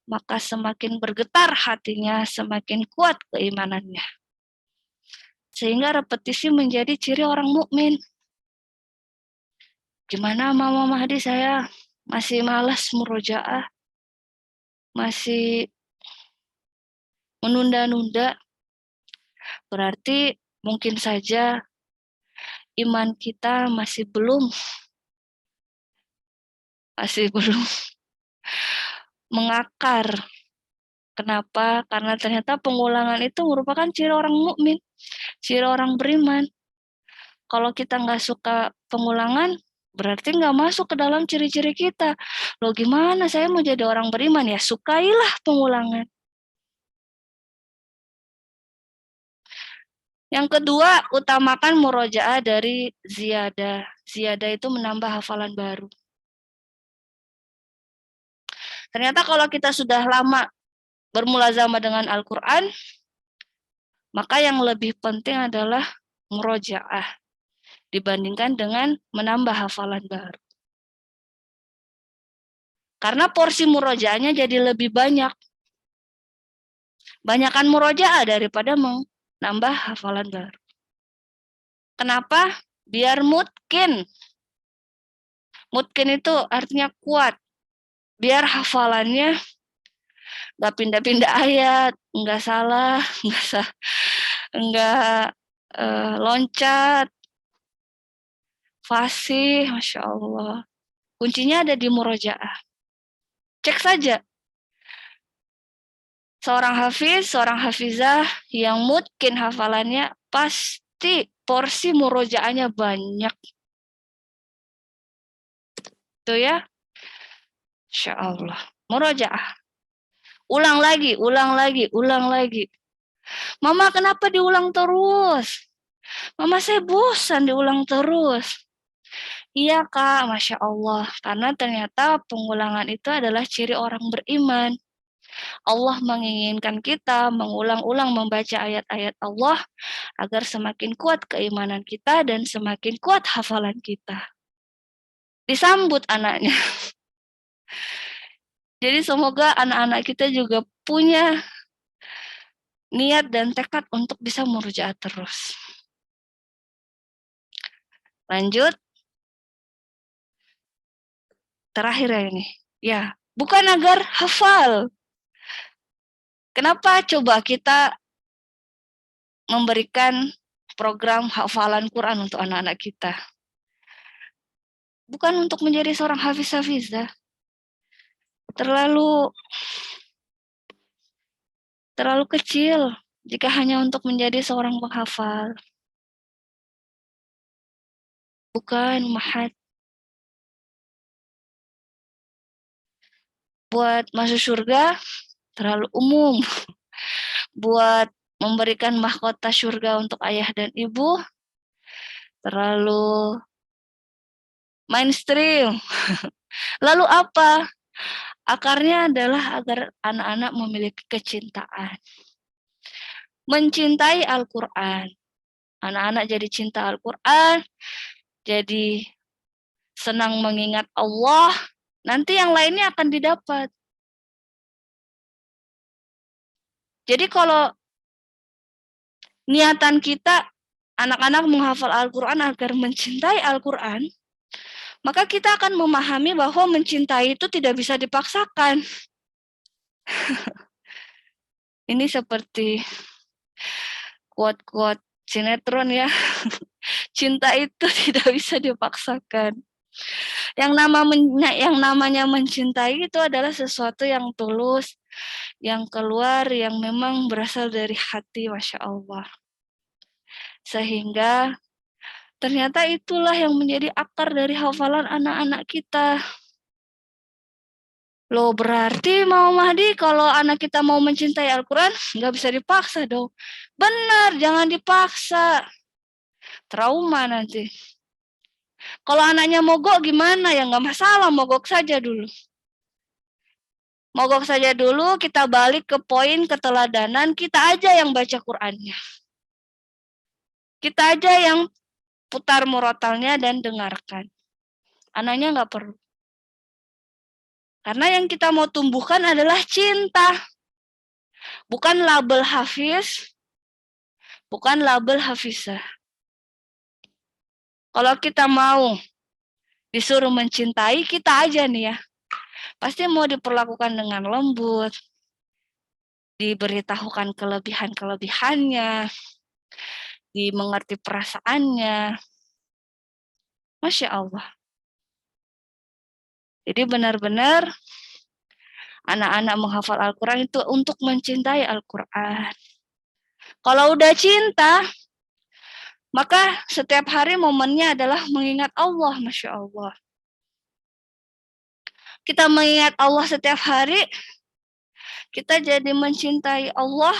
maka semakin bergetar hatinya, semakin kuat keimanannya. Sehingga repetisi menjadi ciri orang mukmin. Gimana Mama Mahdi, saya masih malas murojaah, masih menunda-nunda. Berarti mungkin saja iman kita masih belum mengakar. Kenapa? Karena ternyata pengulangan itu merupakan ciri orang mukmin, ciri orang beriman. Kalau kita nggak suka pengulangan, Berarti nggak masuk ke dalam ciri-ciri kita. Loh gimana saya mau jadi orang beriman? Ya sukailah pengulangan. Yang kedua, utamakan murojaah dari ziyadah. Ziyadah itu menambah hafalan baru. Ternyata kalau kita sudah lama bermulazamah dengan Al-Quran, maka yang lebih penting adalah murojaah dibandingkan dengan menambah hafalan baru. Karena porsi murojaahnya jadi lebih banyak. Banyakan murojaah daripada menambah hafalan baru. Kenapa? Biar mungkin. Mungkin itu artinya kuat. Biar hafalannya nggak pindah-pindah ayat, nggak salah, nggak loncat, fasih, Masya Allah. Kuncinya ada di murojaah. Cek saja. Seorang hafiz, seorang hafizah yang mungkin hafalannya pasti porsi murojaahnya banyak. Itu ya. Insya Allah. Murojaah. Ulang lagi, ulang lagi, ulang lagi. Mama kenapa diulang terus? Mama saya bosan diulang terus. Iya Kak, Masya Allah. Karena ternyata pengulangan itu adalah ciri orang beriman. Allah menginginkan kita mengulang-ulang membaca ayat-ayat Allah agar semakin kuat keimanan kita dan semakin kuat hafalan kita. Disambut anaknya. Jadi semoga anak-anak kita juga punya niat dan tekad untuk bisa murojaah terus. Lanjut. Terakhir ya ini. Ya, bukan agar hafal. Kenapa coba kita memberikan program hafalan Quran untuk anak-anak kita? Bukan untuk menjadi seorang hafiz-hafizah. Terlalu kecil jika hanya untuk menjadi seorang penghafal. Bukan, Mahat. Buat masuk surga, terlalu umum. Buat memberikan mahkota surga untuk ayah dan ibu, terlalu mainstream. Lalu apa? Akarnya adalah agar anak-anak memiliki kecintaan. Mencintai Al-Quran. Anak-anak jadi cinta Al-Quran, jadi senang mengingat Allah, nanti yang lainnya akan didapat. Jadi kalau niatan kita anak-anak menghafal Al-Quran agar mencintai Al-Quran, maka kita akan memahami bahwa mencintai itu tidak bisa dipaksakan. Ini seperti quote-quote sinetron ya. Cinta itu tidak bisa dipaksakan. Yang namanya mencintai itu adalah sesuatu yang tulus, yang keluar, yang memang berasal dari hati, Masya Allah. Sehingga ternyata itulah yang menjadi akar dari hafalan anak-anak kita. Loh berarti Mama Mahdi kalau anak kita mau mencintai Al-Quran, nggak bisa dipaksa dong. Benar, jangan dipaksa. Trauma nanti. Kalau anaknya mogok gimana ya? Nggak masalah, mogok saja dulu. Mogok saja dulu, kita balik ke poin keteladanan, kita aja yang baca Qur'annya. Kita aja yang putar murotalnya dan dengarkan. Anaknya nggak perlu. Karena yang kita mau tumbuhkan adalah cinta. Bukan label hafiz, bukan label hafizah. Kalau kita mau disuruh mencintai, kita aja nih ya. Pasti mau diperlakukan dengan lembut, diberitahukan kelebihan-kelebihannya, dimengerti perasaannya. Masya Allah. Jadi benar-benar anak-anak menghafal Al-Quran itu untuk mencintai Al-Quran. Kalau udah cinta, Maka setiap hari momennya adalah mengingat Allah, Masya Allah. Kita mengingat Allah setiap hari, kita jadi mencintai Allah,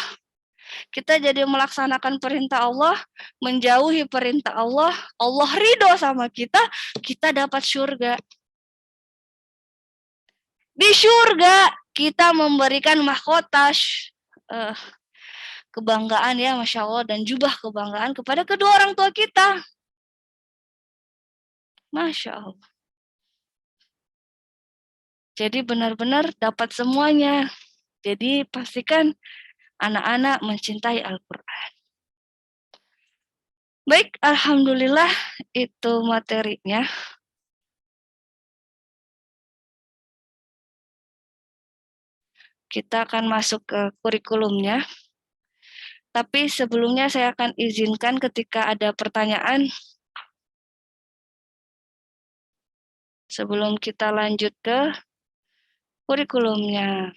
kita jadi melaksanakan perintah Allah, menjauhi perintah Allah, Allah ridho sama kita, kita dapat surga. Di surga kita memberikan mahkota kebanggaan ya, Masya Allah, dan jubah kebanggaan kepada kedua orang tua kita. Masya Allah. Jadi benar-benar dapat semuanya. Jadi pastikan anak-anak mencintai Al-Quran. Baik, Alhamdulillah itu materinya. Kita akan masuk ke kurikulumnya. Tapi sebelumnya saya akan izinkan ketika ada pertanyaan, sebelum kita lanjut ke kurikulumnya.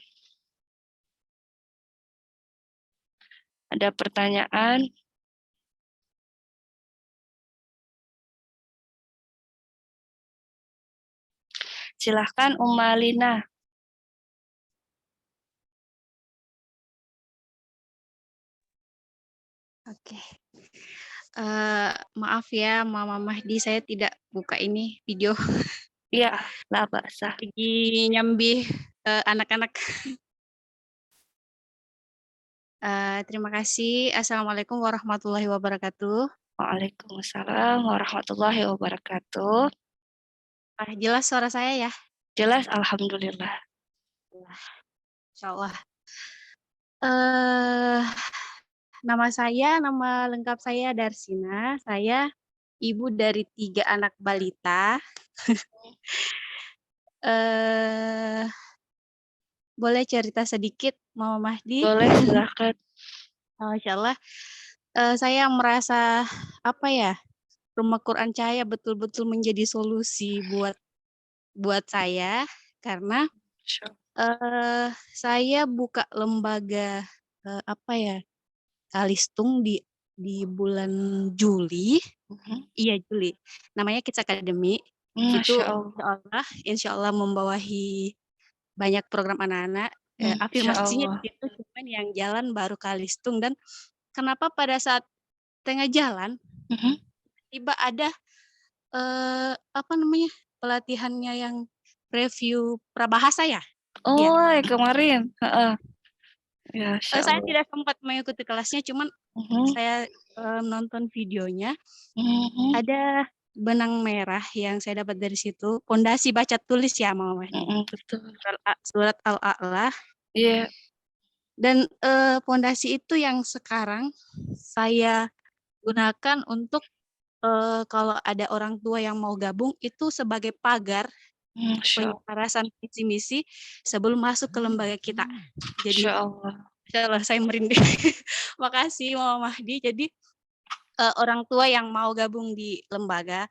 Ada pertanyaan? Silahkan Umalina. Oke. Maaf ya Mama Mahdi, saya tidak buka ini video. Iya, lah bahasa. Lagi nyambi anak-anak. Terima kasih. Assalamualaikum warahmatullahi wabarakatuh. Waalaikumsalam warahmatullahi wabarakatuh. Jelas suara saya ya? Jelas, Alhamdulillah. Insya Allah. Nama lengkap saya Darsina. Saya ibu dari 3 anak balita. Boleh cerita sedikit, Mama Mahdi? Boleh, silakan. Masya Allah. Saya merasa apa ya, Rumah Quran Cahaya betul-betul menjadi solusi buat saya karena saya buka lembaga apa ya, Kalistung di bulan Juli. Iya Juli. Namanya Kids Academy. Itu insya Allah membawahi banyak program anak-anak. Afirmasinya di situ cuman yang jalan baru Kalistung, dan kenapa pada saat tengah jalan tiba ada apa namanya, pelatihannya yang review prabahasa ya? Oh, ya. Kemarin. Ya, Saya tidak sempat mengikuti kelasnya, cuman saya nonton videonya. Ada benang merah yang saya dapat dari situ, pondasi baca tulis ya Mama. Betul. Surat Al-A'la. Iya. Dan pondasi itu yang sekarang saya gunakan untuk kalau ada orang tua yang mau gabung itu sebagai pagar penyelarasan visi misi sebelum masuk ke lembaga kita. Jadi Insya Allah saya merinding. Makasih Mama Mahdi. Jadi orang tua yang mau gabung di lembaga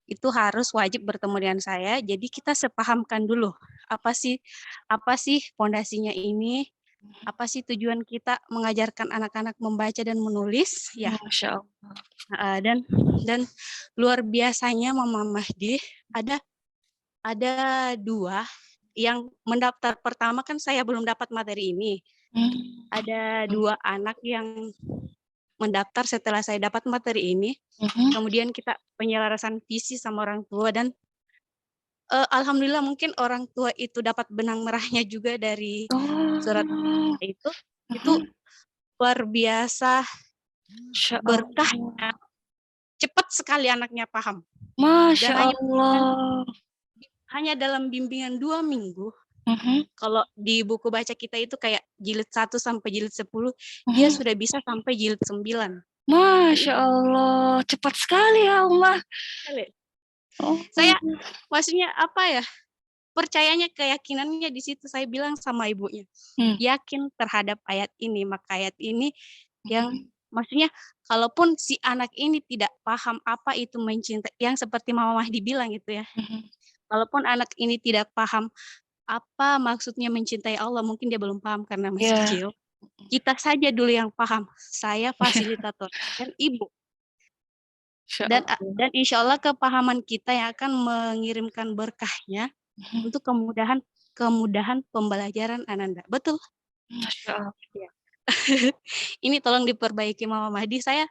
itu harus wajib bertemu dengan saya. Jadi kita sepahamkan dulu apa sih pondasinya ini, apa sih tujuan kita mengajarkan anak-anak membaca dan menulis ya. Masya Allah. Dan luar biasanya Mama Mahdi, ada 2 yang mendaftar. Pertama kan saya belum dapat materi ini. Ada 2 anak yang mendaftar setelah saya dapat materi ini. Kemudian kita penyelarasan visi sama orang tua, dan alhamdulillah mungkin orang tua itu dapat benang merahnya juga dari surat itu. Itu luar biasa berkahnya. Cepat sekali anaknya paham. Masya Allah. Hanya dalam bimbingan 2 minggu. Kalau di buku baca kita itu kayak jilid 1 sampai jilid 10, dia sudah bisa sampai jilid 9. Masya Allah, cepat sekali ya Allah. Saya maksudnya apa ya, percayanya, keyakinannya di situ. Saya bilang sama ibunya, yakin terhadap ayat ini, maka ayat ini yang maksudnya kalaupun si anak ini tidak paham apa itu mencintai, yang seperti Mama Mahdi bilang gitu ya. Kalaupun anak ini tidak paham apa maksudnya mencintai Allah, mungkin dia belum paham karena masih kecil. Kita saja dulu yang paham. Saya fasilitator dan ibu. Insya dan Allah. dan insya Allah kepahaman kita yang akan mengirimkan berkahnya untuk kemudahan pembelajaran Ananda. Betul? Masya Allah. Ini tolong diperbaiki Mama Mahdi. Saya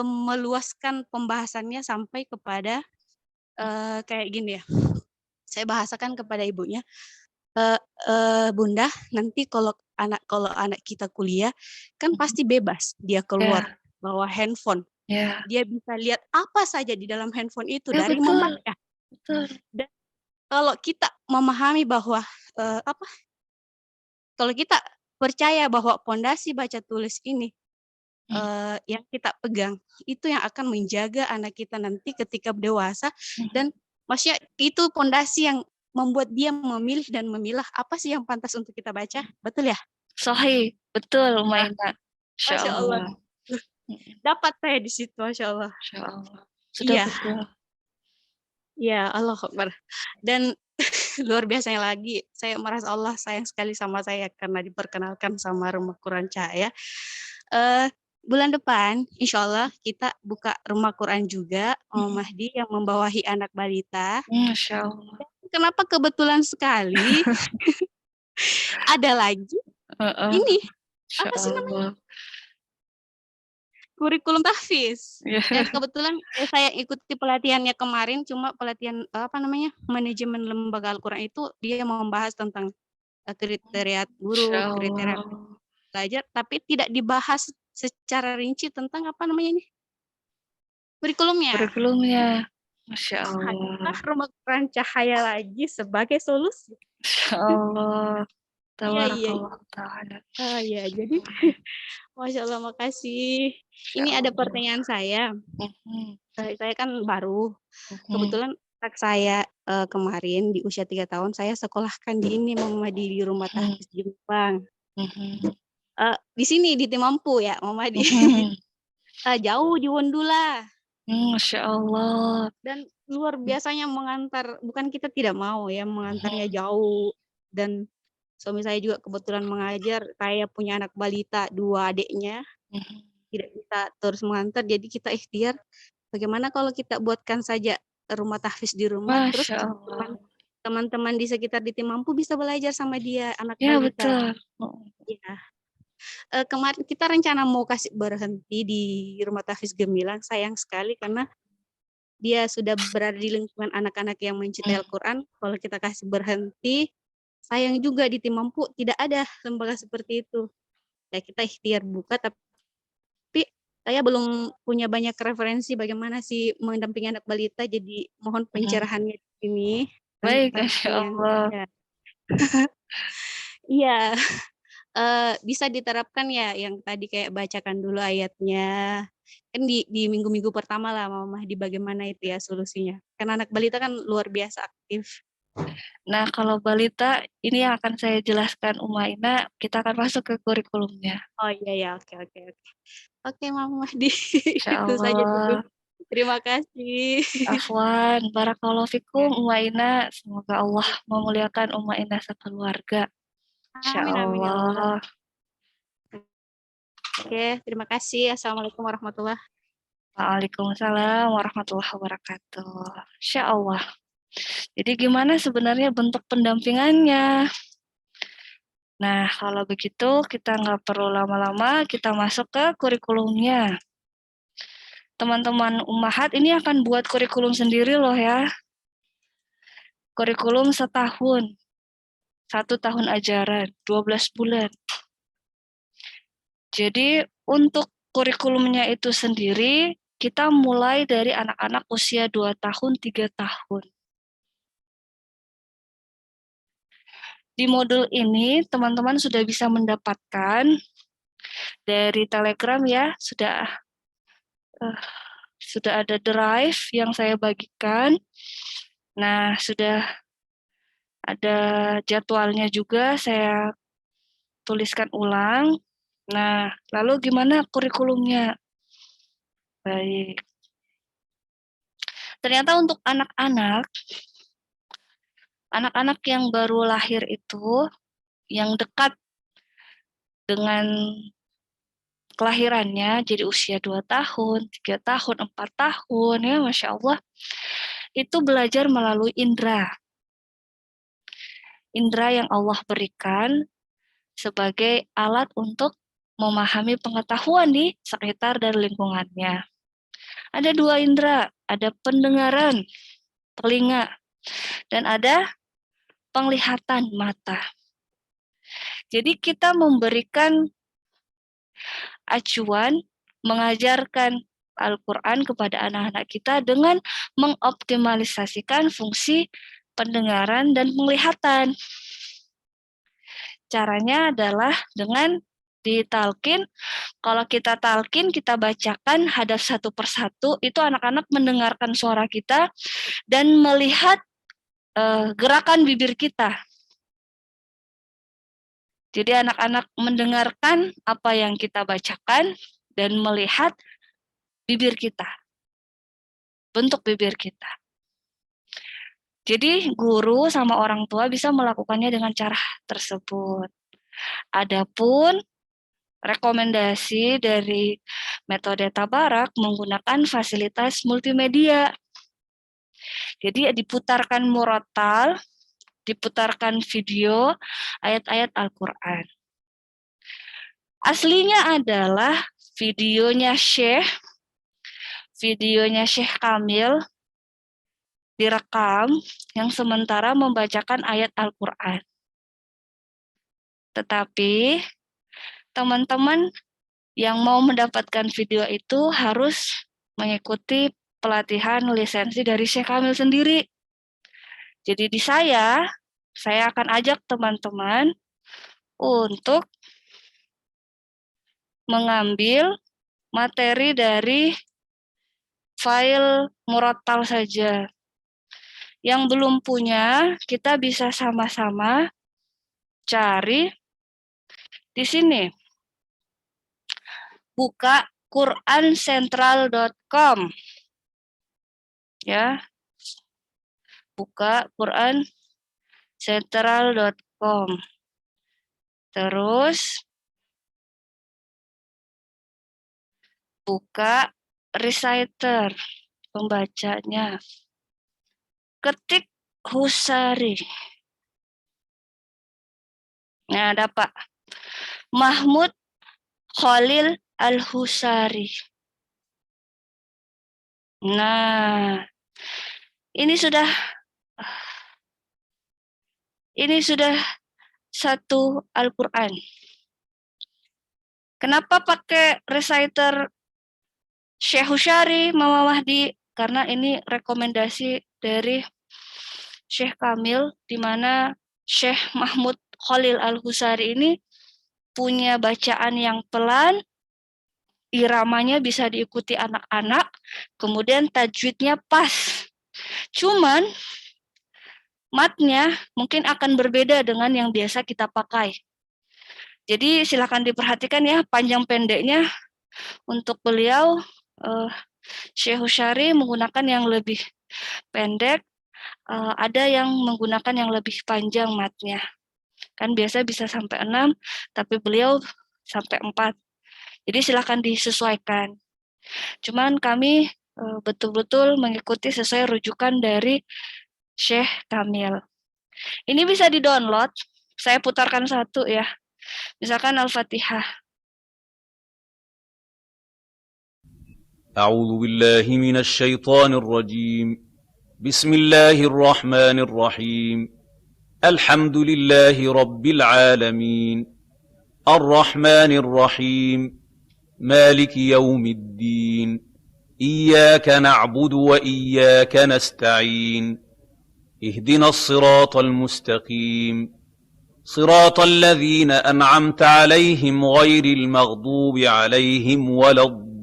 meluaskan pembahasannya sampai kepada kayak gini ya. Saya bahasakan kepada ibunya, Bunda, nanti kalau anak kita kuliah kan pasti bebas dia keluar Ya, bawa handphone. ya, Dia bisa lihat apa saja di dalam handphone itu ya dari betul, membaca. betul. Dan kalau kita memahami bahwa kalau kita percaya bahwa pondasi baca tulis ini yang kita pegang itu yang akan menjaga anak kita nanti ketika dewasa, dan maksudnya itu pondasi yang membuat dia memilih dan memilah apa sih yang pantas untuk kita baca, betul ya? Sahih, betul, Nah, Maina. Insya Masya Allah, Allah. dapat saya di situ, Masya Allah. Insya Allah. Sudah Iya, betul. ya Allah Akbar. Dan luar biasanya lagi, saya merasa Allah sayang sekali sama saya karena diperkenalkan sama Rumah Quran Cahaya. Bulan depan, insya Allah kita buka Rumah Quran juga, Mama Mahdi yang membawahi anak balita. Masya Allah. Kenapa kebetulan sekali ada lagi Heeh. ini, Insya apa sih namanya? Allah. Kurikulum tahfiz. Ya. Dan kebetulan saya ikuti pelatihannya kemarin, cuma pelatihan apa namanya, manajemen lembaga Al-Quran itu dia membahas tentang kriteria guru, Insya kriteria Allah. belajar, tapi tidak dibahas secara rinci tentang apa namanya ini, kurikulumnya. Kurikulumnya. Masya Hadirlah Allah. Rumah Quran Cahaya lagi sebagai solusi. Insya Allah. Iya. Tabarakallah ta'ala. Ya, jadi Masya Allah, makasih. Insya Ini ada Allah. pertanyaan saya. Mhm. Saya kan baru. Mhm. Kebetulan anak saya kemarin di usia 3 tahun, saya sekolahkan di ini Mama di rumah tahfiz Jepang. Mhm. Di sini di Timampu ya, Mama di. Mhm. Jauh di Wondula. Masya Allah. Dan luar biasanya mengantar, bukan kita tidak mau ya mengantarnya jauh, dan suami saya juga kebetulan mengajar, saya punya anak balita 2 adiknya, Mhm. tidak bisa terus mengantar, jadi kita ikhtiar bagaimana kalau kita buatkan saja rumah tahfiz di rumah, terus Masya Allah. teman-teman di sekitar di Timampu bisa belajar sama dia, anak Ya balita. betul. Iya. Kemarin kita rencana mau kasih berhenti di rumah tahfiz Gemilang, sayang sekali karena dia sudah berada di lingkungan anak-anak yang mencintai Al-Quran. Kalau kita kasih berhenti, sayang juga di Timampu tidak ada lembaga seperti itu. Ya kita ikhtiar buka, tapi saya belum punya banyak referensi bagaimana sih mendampingi anak balita, jadi mohon pencerahannya di sini. Baik, Masya Tentang yang Allah. iya, bisa diterapkan ya yang tadi kayak bacakan dulu ayatnya. Kan di minggu-minggu pertama lah Mama di bagaimana itu ya solusinya. Karena anak balita kan luar biasa aktif. Nah, kalau balita, ini yang akan saya jelaskan Umaina, kita akan masuk ke kurikulumnya. Oh iya, oke. Oke Mama Mahdi, Insya itu saja dulu. Allah. Terima kasih. Afwan, barakallahu fikum Umaina. Semoga Allah memuliakan Umaina sekeluarga. Insya Amin ya Allah. Allah. Oke, terima kasih. Assalamualaikum warahmatullahi wabarakatuh. Waalaikumsalam warahmatullahi wabarakatuh. Insya Allah. Jadi gimana sebenarnya bentuk pendampingannya? Nah, kalau begitu kita nggak perlu lama-lama, kita masuk ke kurikulumnya. Teman-teman Ummahat ini akan buat kurikulum sendiri loh ya. Kurikulum setahun, 1 tahun ajaran, 12 bulan. Jadi untuk kurikulumnya itu sendiri, kita mulai dari anak-anak usia 2 tahun, 3 tahun. Di modul ini, teman-teman sudah bisa mendapatkan dari Telegram ya, sudah ada drive yang saya bagikan. Nah, sudah ada jadwalnya juga, saya tuliskan ulang. Nah, lalu gimana kurikulumnya? Baik. Ternyata untuk anak-anak yang baru lahir itu, yang dekat dengan kelahirannya jadi usia 2 tahun, 3 tahun, 4 tahun, ya Masya Allah, itu belajar melalui indera. Indera yang Allah berikan sebagai alat untuk memahami pengetahuan di sekitar dan lingkungannya. Ada 2 indera, ada pendengaran, telinga, dan ada penglihatan, mata. Jadi kita memberikan acuan, mengajarkan Al-Quran kepada anak-anak kita dengan mengoptimalisasikan fungsi pendengaran dan penglihatan. Caranya adalah dengan ditalkin. Kalau kita talkin, kita bacakan hadap satu persatu, itu anak-anak mendengarkan suara kita dan melihat gerakan bibir kita. Jadi anak-anak mendengarkan apa yang kita bacakan dan melihat bibir kita, bentuk bibir kita. Jadi guru sama orang tua bisa melakukannya dengan cara tersebut. Adapun rekomendasi dari metode Tabarak menggunakan fasilitas multimedia. Jadi diputarkan murotal, diputarkan video ayat-ayat Al-Quran. Aslinya adalah videonya Syekh Kamil direkam yang sementara membacakan ayat Al-Quran. Tetapi teman-teman yang mau mendapatkan video itu harus mengikuti pelatihan lisensi dari Syekh Kamil sendiri. Jadi di saya akan ajak teman-teman untuk mengambil materi dari file murotal saja. Yang belum punya, kita bisa sama-sama cari di sini. Buka qurancentral.com. Ya. Buka qurancentral.com. Terus buka reciter, pembacanya. Ketik Husari. Nah, dapat Mahmud Khalil Al-Husari. Nah, ini sudah satu Al-Quran. Kenapa pakai reciter Syekh Husari, Mama Mahdi? Karena ini rekomendasi dari Syekh Kamil, di mana Syekh Mahmud Khalil Al-Husari ini punya bacaan yang pelan, iramanya bisa diikuti anak-anak, kemudian tajwidnya pas. Cuman matnya mungkin akan berbeda dengan yang biasa kita pakai. Jadi silakan diperhatikan ya panjang pendeknya. Untuk beliau, Syekh Husari menggunakan yang lebih pendek, ada yang menggunakan yang lebih panjang matnya. Kan biasa bisa sampai 6, tapi beliau sampai 4. Jadi silakan disesuaikan. Cuman kami betul-betul mengikuti sesuai rujukan dari Syekh Kamil. Ini bisa di-download. Saya putarkan satu ya. Misalkan Al-Fatihah. أعوذ بالله من الشيطان الرجيم بسم الله الرحمن الرحيم الحمد لله رب العالمين الرحمن الرحيم مالك يوم الدين إياك نعبد وإياك نستعين اهدنا الصراط المستقيم صراط الذين أنعمت عليهم غير المغضوب عليهم ولا الضالين.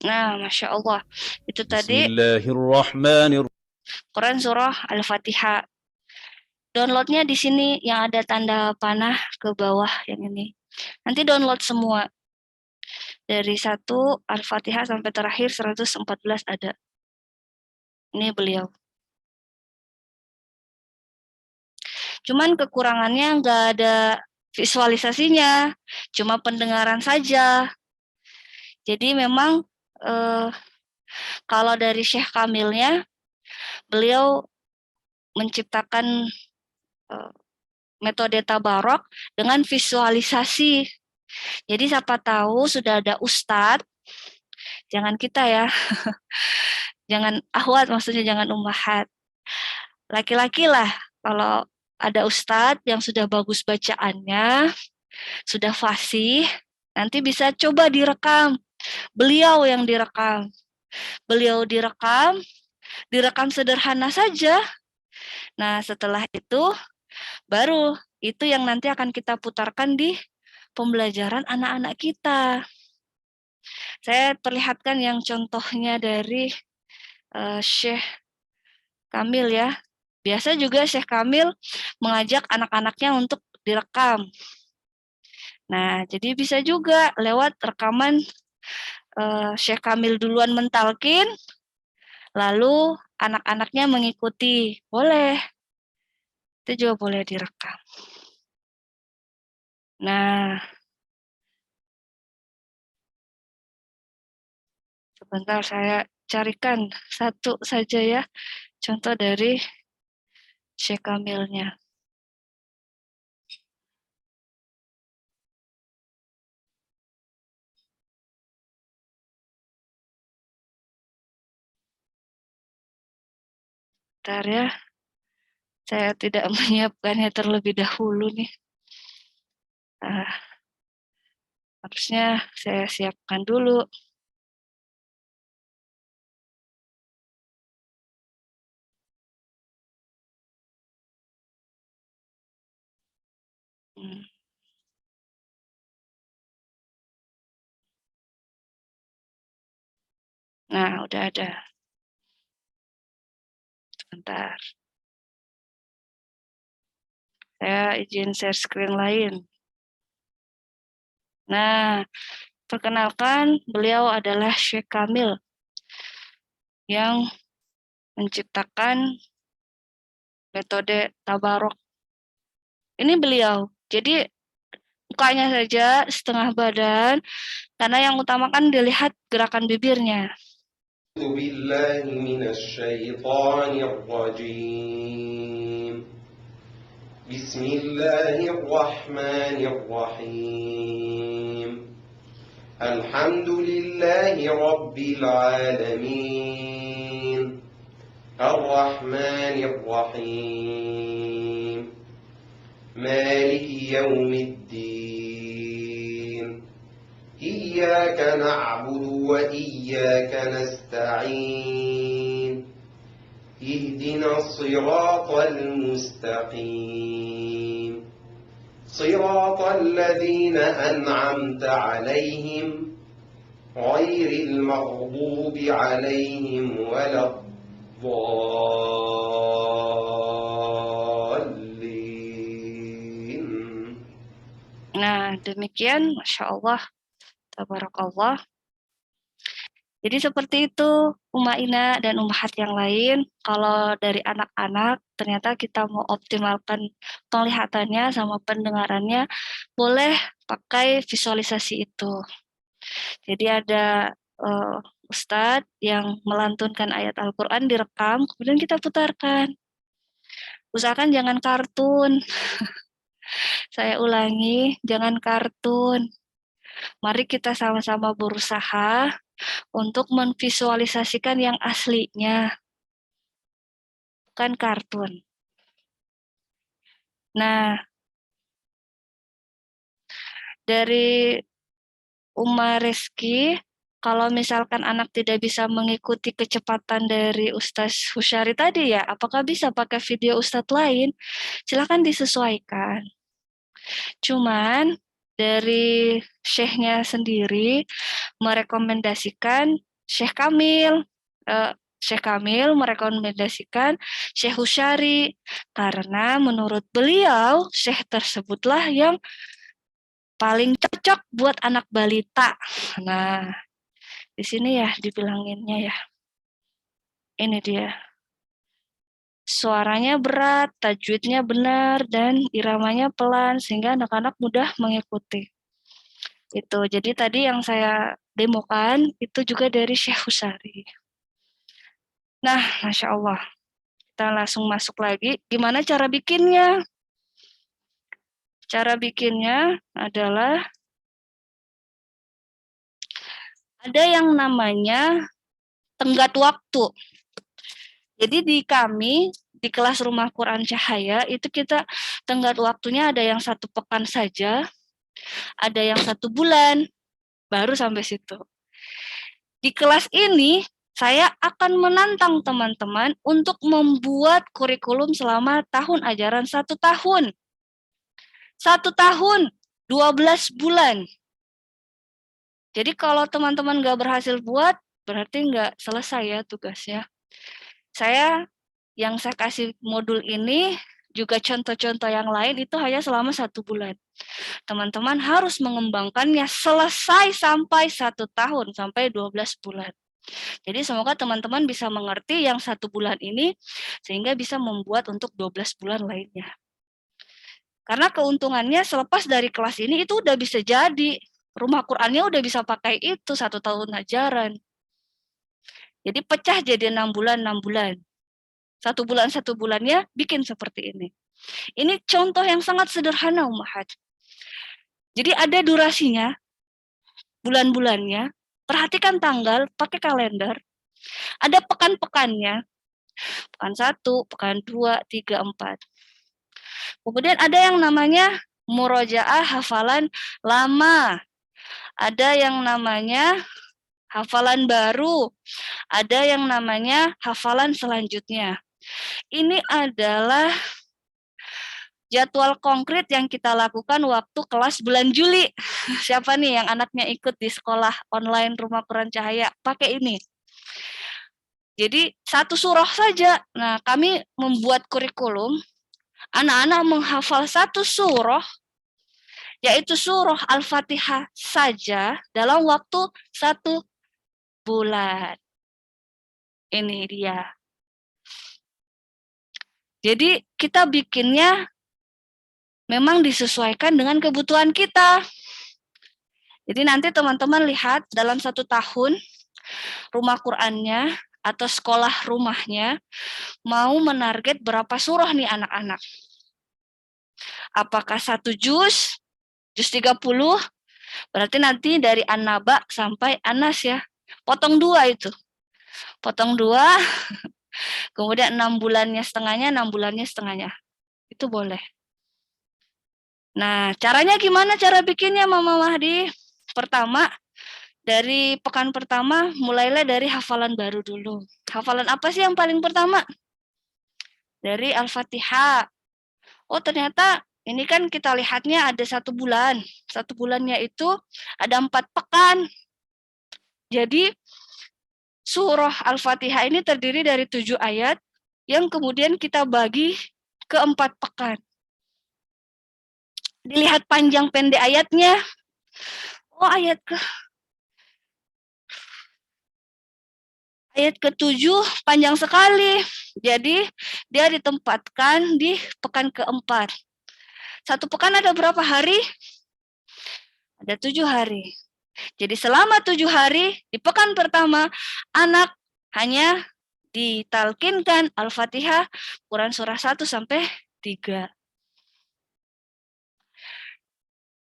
Nah, Masya Allah. Itu بسم tadi الله الرحمن الرحيم. Quran Surah Al-Fatihah. Downloadnya di sini yang ada tanda panah ke bawah yang ini. Nanti download semua. Dari 1 Al-Fatihah sampai terakhir 114 ada. Ini beliau. Cuman kekurangannya nggak ada visualisasinya, cuma pendengaran saja. Jadi memang kalau dari Syekh Kamilnya, beliau menciptakan metode tabarok dengan visualisasi. Jadi siapa tahu sudah ada ustadz, jangan kita ya, jangan ahwat, maksudnya jangan ummahat. Laki-laki lah, kalau ada ustadz yang sudah bagus bacaannya, sudah fasih, nanti bisa coba direkam. Beliau yang direkam. Beliau direkam sederhana saja. Nah, setelah itu, baru itu yang nanti akan kita putarkan di pembelajaran anak-anak kita. Saya perlihatkan yang contohnya dari Syekh Kamil ya. Biasa juga Syekh Kamil mengajak anak-anaknya untuk direkam. Nah, jadi bisa juga lewat rekaman Syekh Kamil duluan mentalkin, lalu anak-anaknya mengikuti. Boleh. Itu juga boleh direkam. Nah, sebentar saya carikan satu saja ya, contoh dari Syekh Kamilnya. Bentar ya, saya tidak menyiapkannya terlebih dahulu nih. Harusnya saya siapkan dulu. Nah, udah ada. Sebentar. Saya izin share screen lain. Nah, perkenalkan beliau adalah Syekh Kamil yang menciptakan metode tabarok. Ini beliau. Jadi mukanya saja setengah badan, karena yang utama kan dilihat gerakan bibirnya. Bismillahirrahmanirrahim. Alhamdulillahi Rabbil Alamin. Ar-Rahmanir-Rahim. Maliki Yawmiddin. Iyyaka na'budu wa iyyaka nasta'in. Ihdinas siratal mustaqim. Siratal ladzina an'amta 'alaihim ghairil maghdubi 'alaihim waladdallin. Nah, demikian, Masya Allah, Tabarakallah. Jadi seperti itu, Umaina dan Ummahat yang lain, kalau dari anak-anak, ternyata kita mau optimalkan penglihatannya sama pendengarannya, boleh pakai visualisasi itu. Jadi ada Ustadz yang melantunkan ayat Al-Quran direkam, kemudian kita putarkan. Usahakan jangan kartun. Saya ulangi, jangan kartun. Mari kita sama-sama berusaha untuk memvisualisasikan yang aslinya, bukan kartun. Nah, dari Umar Reski, kalau misalkan anak tidak bisa mengikuti kecepatan dari Ustaz Husyari tadi ya, apakah bisa pakai video Ustadz lain? Silakan disesuaikan. Cuman dari Syekhnya sendiri merekomendasikan Syekh Kamil. Syekh Kamil merekomendasikan Syekh Husyari karena menurut beliau Syekh tersebutlah yang paling cocok buat anak balita. Nah, di sini ya dibilanginnya ya. Ini dia. suaranya berat, tajwidnya benar, dan iramanya pelan, sehingga anak-anak mudah mengikuti. Itu. Jadi tadi yang saya demokan, itu juga dari Syekh Husari. Nah, Masya Allah. Kita langsung masuk lagi. Gimana cara bikinnya? Cara bikinnya adalah ada yang namanya tenggat waktu. Jadi di kami, di kelas Rumah Quran Cahaya, itu kita tenggat waktunya ada yang 1 pekan saja, ada yang 1 bulan, baru sampai situ. Di kelas ini, saya akan menantang teman-teman untuk membuat kurikulum selama tahun ajaran 1 tahun. 1 tahun, 12 bulan. Jadi kalau teman-teman nggak berhasil buat, berarti nggak selesai ya tugasnya. Yang saya kasih modul ini, juga contoh-contoh yang lain itu hanya selama 1 bulan. Teman-teman harus mengembangkannya selesai sampai 1 tahun, sampai 12 bulan. Jadi semoga teman-teman bisa mengerti yang 1 bulan ini, sehingga bisa membuat untuk 12 bulan lainnya. Karena keuntungannya selepas dari kelas ini itu udah bisa jadi. Rumah Qurannya udah bisa pakai itu 1 tahun ajaran. Jadi pecah jadi 6 bulan, 6 bulan. 1 bulan, 1 bulannya bikin seperti ini. Ini contoh yang sangat sederhana, Ummahat. Jadi ada durasinya, bulan-bulannya. Perhatikan tanggal, pakai kalender. Ada pekan-pekannya. Pekan 1, pekan 2, 3, 4. Kemudian ada yang namanya murojaah hafalan lama. Ada yang namanya hafalan baru. Ada yang namanya hafalan selanjutnya. Ini adalah jadwal konkret yang kita lakukan waktu kelas bulan Juli. Siapa nih yang anaknya ikut di sekolah online Rumah Quran Cahaya? Pakai ini. Jadi 1 surah saja. Nah, kami membuat kurikulum, anak-anak menghafal 1 surah, yaitu surah Al-Fatihah saja dalam waktu 1 bulan. Ini dia. Jadi kita bikinnya memang disesuaikan dengan kebutuhan kita. Jadi nanti teman-teman lihat dalam 1 tahun rumah Qur'annya atau sekolah rumahnya mau menarget berapa surah nih anak-anak. Apakah 1 juz 30, berarti nanti dari An-Naba sampai An-Nas ya. Potong 2 itu. Potong 2, kemudian 6 bulannya setengahnya, 6 bulannya setengahnya. Itu boleh. Nah, caranya gimana cara bikinnya Mama Mahdi? Pertama, dari pekan pertama, mulailah dari hafalan baru dulu. Hafalan apa sih yang paling pertama? Dari Al-Fatihah. Oh, ternyata ini kan kita lihatnya ada 1 bulan. 1 bulannya itu ada 4 pekan. Jadi, surah Al-Fatihah ini terdiri dari 7 ayat yang kemudian kita bagi ke 4 pekan. Dilihat panjang pendek ayatnya. Oh, ayat ke-7 panjang sekali. Jadi, dia ditempatkan di pekan ke-4. 1 pekan ada berapa hari? Ada 7 hari. Jadi selama 7 hari, di pekan pertama, anak hanya ditalkinkan Al-Fatihah, Quran surah 1 sampai 3.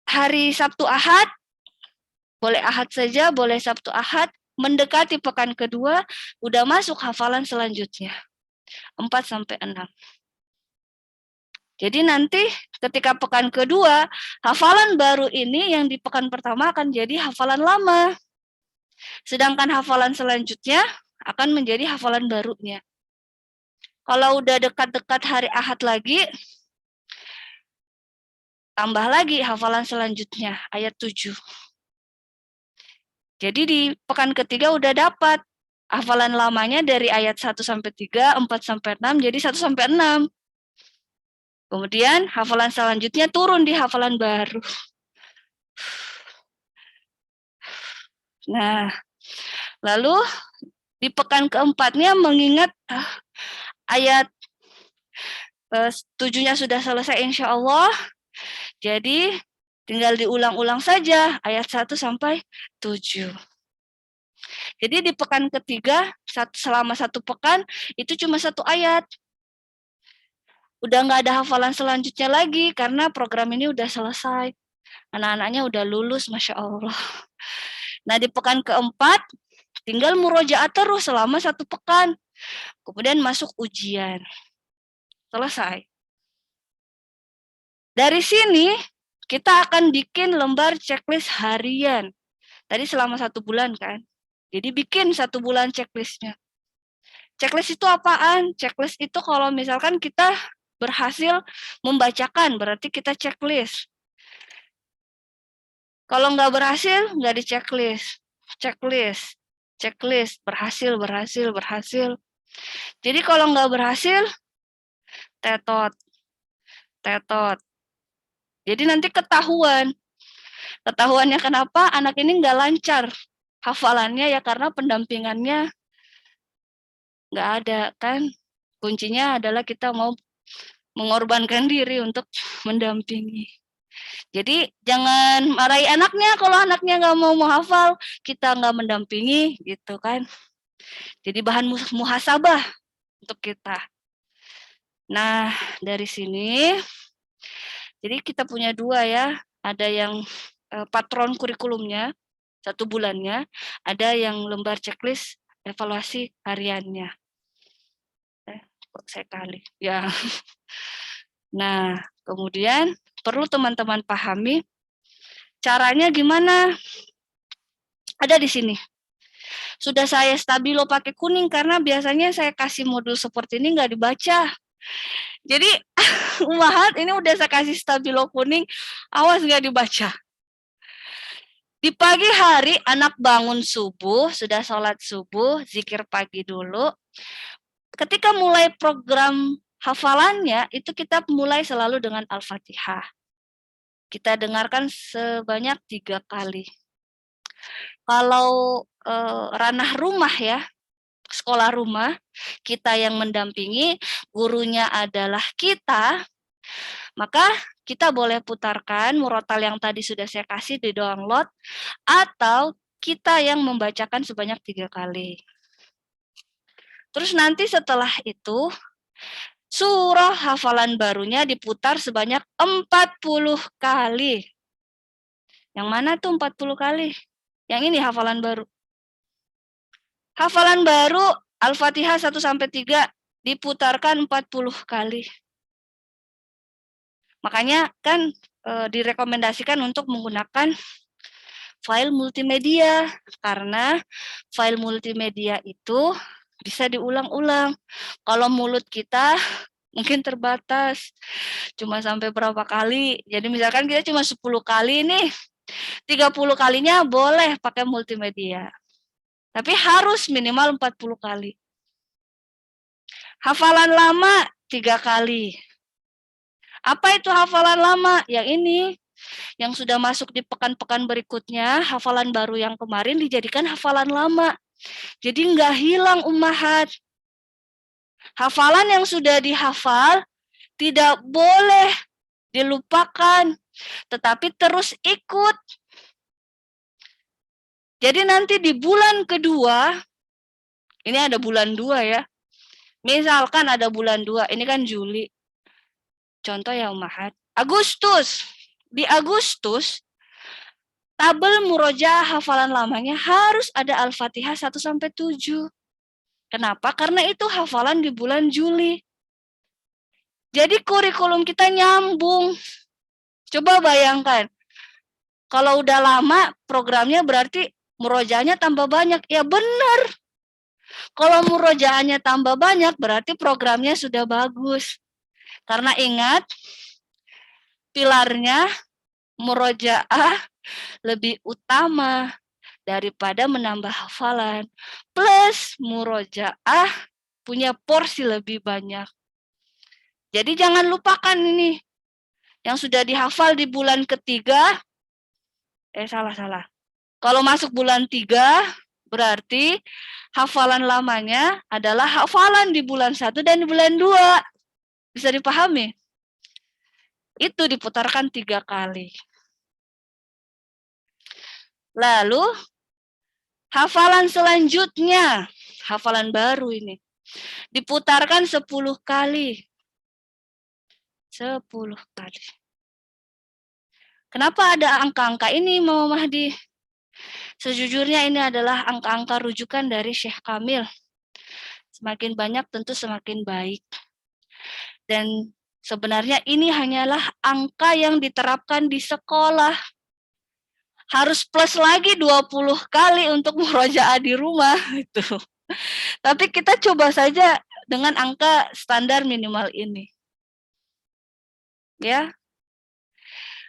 Hari Sabtu Ahad, boleh Ahad saja, boleh Sabtu Ahad, mendekati pekan kedua, udah masuk hafalan selanjutnya. 4 sampai 6. Jadi nanti ketika pekan kedua, hafalan baru ini yang di pekan pertama akan jadi hafalan lama. Sedangkan hafalan selanjutnya akan menjadi hafalan barunya. Kalau udah dekat-dekat hari Ahad lagi, tambah lagi hafalan selanjutnya, ayat 7. Jadi di pekan ketiga udah dapat hafalan lamanya dari ayat 1 sampai 3, 4 sampai 6, jadi 1 sampai 6. Kemudian hafalan selanjutnya turun di hafalan baru. Nah, lalu di pekan keempatnya mengingat ayat 7-nya sudah selesai insya Allah. Jadi tinggal diulang-ulang saja ayat 1 sampai 7. Jadi di pekan ketiga, selama 1 pekan, itu cuma 1 ayat. Udah nggak ada hafalan selanjutnya lagi, karena program ini udah selesai. Anak-anaknya udah lulus, Masya Allah. Nah, di pekan keempat, tinggal murojaah terus selama 1 pekan. Kemudian masuk ujian. Selesai. Dari sini, kita akan bikin lembar checklist harian. Tadi selama 1 bulan kan. Jadi bikin 1 bulan checklistnya. Checklist itu apaan? Checklist itu kalau misalkan kita berhasil membacakan, berarti kita checklist. Kalau nggak berhasil, nggak di checklist. Checklist. Checklist. Berhasil, berhasil, berhasil. Jadi kalau nggak berhasil, tetot. Tetot. Jadi nanti ketahuan. Ketahuannya kenapa anak ini nggak lancar hafalannya, ya karena pendampingannya nggak ada kan. Kuncinya adalah kita mau mengorbankan diri untuk mendampingi. Jadi jangan marahi anaknya kalau anaknya nggak mau menghafal, kita nggak mendampingi gitu kan. Jadi bahan muhasabah untuk kita. Nah, dari sini, jadi kita punya 2 ya, ada yang patron kurikulumnya, 1 bulannya, ada yang lembar checklist evaluasi hariannya. Kok saya kali, ya. Nah, kemudian perlu teman-teman pahami caranya gimana. Ada di sini. Sudah saya stabilo pakai kuning karena biasanya saya kasih modul seperti ini nggak dibaca. Jadi Umahat ini udah saya kasih stabilo kuning, awas nggak dibaca. Di pagi hari anak bangun subuh, sudah sholat subuh, zikir pagi dulu. Ketika mulai program hafalannya, itu kita mulai selalu dengan Al-Fatihah. Kita dengarkan sebanyak 3 kali. Kalau ranah rumah ya, sekolah rumah, kita yang mendampingi, gurunya adalah kita, maka kita boleh putarkan murotal yang tadi sudah saya kasih di download, atau kita yang membacakan sebanyak 3 kali. Terus nanti setelah itu, surah hafalan barunya diputar sebanyak 40 kali. Yang mana tuh 40 kali? Yang ini hafalan baru. Hafalan baru Al-Fatihah 1-3 diputarkan 40 kali. Makanya kan direkomendasikan untuk menggunakan file multimedia, karena file multimedia itu bisa diulang-ulang. Kalau mulut kita mungkin terbatas, cuma sampai berapa kali. Jadi misalkan kita cuma 10 kali nih, 30 kalinya boleh pakai multimedia. Tapi harus minimal 40 kali. Hafalan lama 3 kali. Apa itu hafalan lama? Yang ini, yang sudah masuk di pekan-pekan berikutnya, hafalan baru yang kemarin dijadikan hafalan lama. Jadi nggak hilang Ummahat. Hafalan yang sudah dihafal tidak boleh dilupakan, tetapi terus ikut. Jadi nanti di bulan kedua, ini ada bulan 2 ya. Misalkan ada bulan 2, ini kan Juli. Contoh ya Ummahat. Agustus. Di Agustus, tabel murojaah hafalan lamanya harus ada Al-Fatihah 1-7. Kenapa? Karena itu hafalan di bulan Juli. Jadi kurikulum kita nyambung. Coba bayangkan. Kalau udah lama programnya berarti murojaahnya tambah banyak. Ya benar. Kalau murojaahnya tambah banyak berarti programnya sudah bagus. Karena ingat, pilarnya murojaah lebih utama daripada menambah hafalan. Plus murojaah punya porsi lebih banyak. Jadi jangan lupakan ini. Yang sudah dihafal di bulan ketiga, salah. Kalau masuk bulan 3, berarti hafalan lamanya adalah hafalan di bulan 1 dan di bulan 2. Bisa dipahami? Itu diputarkan 3 kali. Lalu hafalan selanjutnya, hafalan baru ini, diputarkan 10 kali. 10 kali. Kenapa ada angka-angka ini, Mama Mahdi? Sejujurnya ini adalah angka-angka rujukan dari Syekh Kamil. Semakin banyak tentu semakin baik. Dan sebenarnya ini hanyalah angka yang diterapkan di sekolah. Harus plus lagi 20 kali untuk murojaah di rumah itu. Tapi kita coba saja dengan angka standar minimal ini. Ya.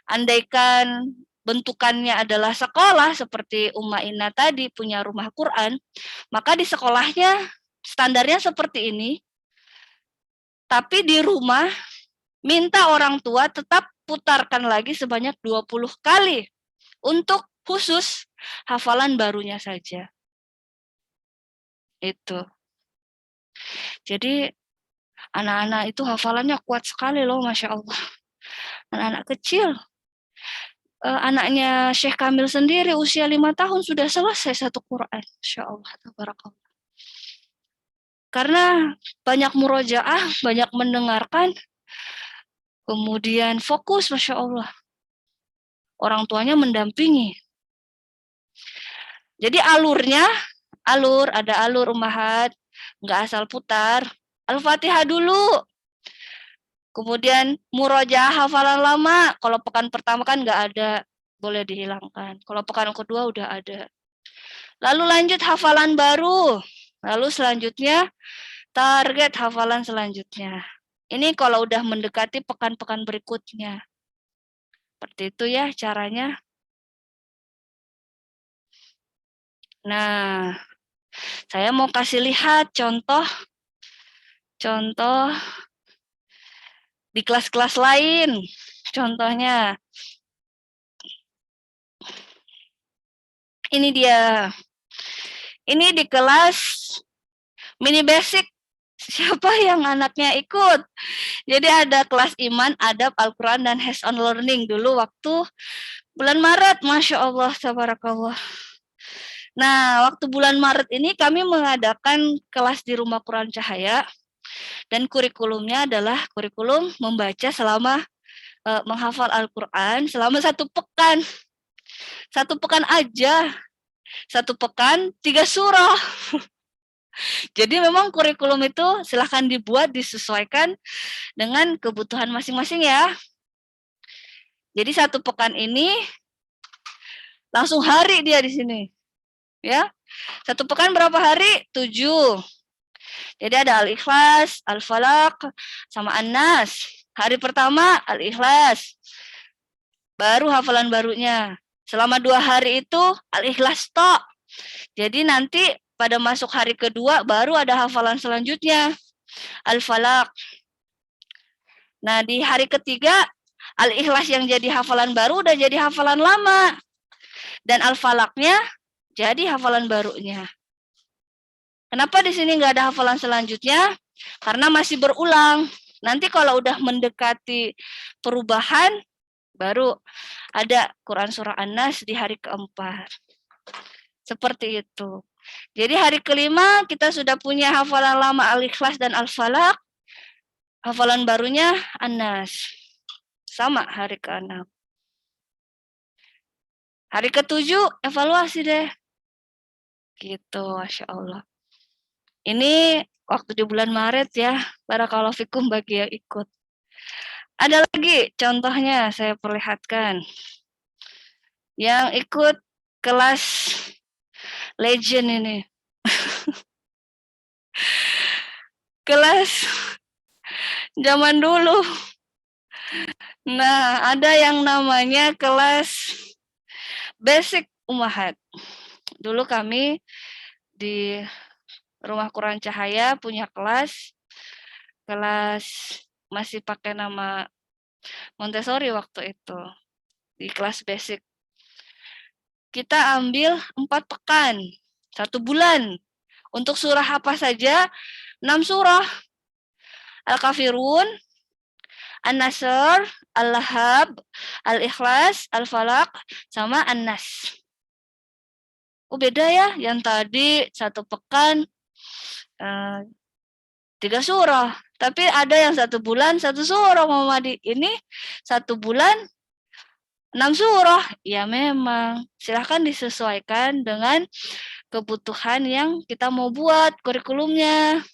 Andaikan bentukannya adalah sekolah seperti Umma Inna tadi punya rumah Quran, maka di sekolahnya standarnya seperti ini. Tapi di rumah minta orang tua tetap putarkan lagi sebanyak 20 kali untuk khusus hafalan barunya saja. Itu. Jadi anak-anak itu hafalannya kuat sekali loh, Masya Allah. Anak-anak kecil. Anaknya Syekh Kamil sendiri usia 5 tahun sudah selesai satu Quran. Masya Allah, tabarakallah. Karena banyak murojaah, banyak mendengarkan, kemudian fokus, Masya Allah. Orang tuanya mendampingi. Jadi ada alur ummahat, nggak asal putar. Al-Fatihah dulu. Kemudian murojaah hafalan lama. Kalau pekan pertama kan nggak ada, boleh dihilangkan. Kalau pekan kedua udah ada. Lalu lanjut hafalan baru. Lalu selanjutnya target hafalan selanjutnya. Ini kalau udah mendekati pekan-pekan berikutnya. Seperti itu ya caranya. Nah, saya mau kasih lihat contoh di kelas-kelas lain. Contohnya, ini dia. Ini di kelas mini basic. Siapa yang anaknya ikut? Jadi ada kelas iman, adab, Al-Quran, dan hands-on learning dulu waktu bulan Maret. Masya Allah, tabarakallah. Nah, waktu bulan Maret ini kami mengadakan kelas di Rumah Quran Cahaya. Dan kurikulumnya adalah kurikulum membaca selama menghafal Al-Quran selama 1 pekan. 1 pekan aja. 1 pekan 3 surah. Jadi memang kurikulum itu silahkan dibuat, disesuaikan dengan kebutuhan masing-masing ya. Jadi 1 pekan ini langsung hari dia di sini. Ya. 1 pekan berapa hari? 7. Jadi ada Al-Ikhlas, Al-Falaq, sama An-Nas. Hari pertama Al-Ikhlas. Baru hafalan barunya. Selama 2 hari itu Al-Ikhlas tok. Jadi nanti pada masuk hari kedua baru ada hafalan selanjutnya. Al-Falaq. Nah, di hari ketiga Al-Ikhlas yang jadi hafalan baru udah jadi hafalan lama. Dan Al-Falaqnya jadi hafalan barunya. Kenapa di sini nggak ada hafalan selanjutnya? Karena masih berulang. Nanti kalau udah mendekati perubahan, baru ada Quran Surah An-Nas di hari keempat. Seperti itu. Jadi hari kelima kita sudah punya hafalan lama Al-Ikhlas dan Al-Falaq. Hafalan barunya An-Nas. Sama hari ke-6. Hari ke-7 evaluasi deh. Gitu, Masya Allah. Ini waktu di bulan Maret ya, barakallahu fikum bagi yang ikut. Ada lagi contohnya saya perlihatkan. Yang ikut kelas legend ini. Kelas zaman dulu. Nah, ada yang namanya kelas basic ummahat. Dulu kami di Rumah Quran Cahaya punya kelas masih pakai nama Montessori waktu itu, di kelas basic. Kita ambil 4 pekan, 1 bulan. Untuk surah apa saja? 6 surah. Al-Kafirun, An-Nasr, Al-Lahab, Al-Ikhlas, Al-Falaq, sama An-Nas. Oh beda ya, yang tadi 1 pekan 3 surah. Tapi ada yang 1 bulan 1 surah Muhammadi. Ini 1 bulan 6 surah. Ya memang, silahkan disesuaikan dengan kebutuhan yang kita mau buat kurikulumnya.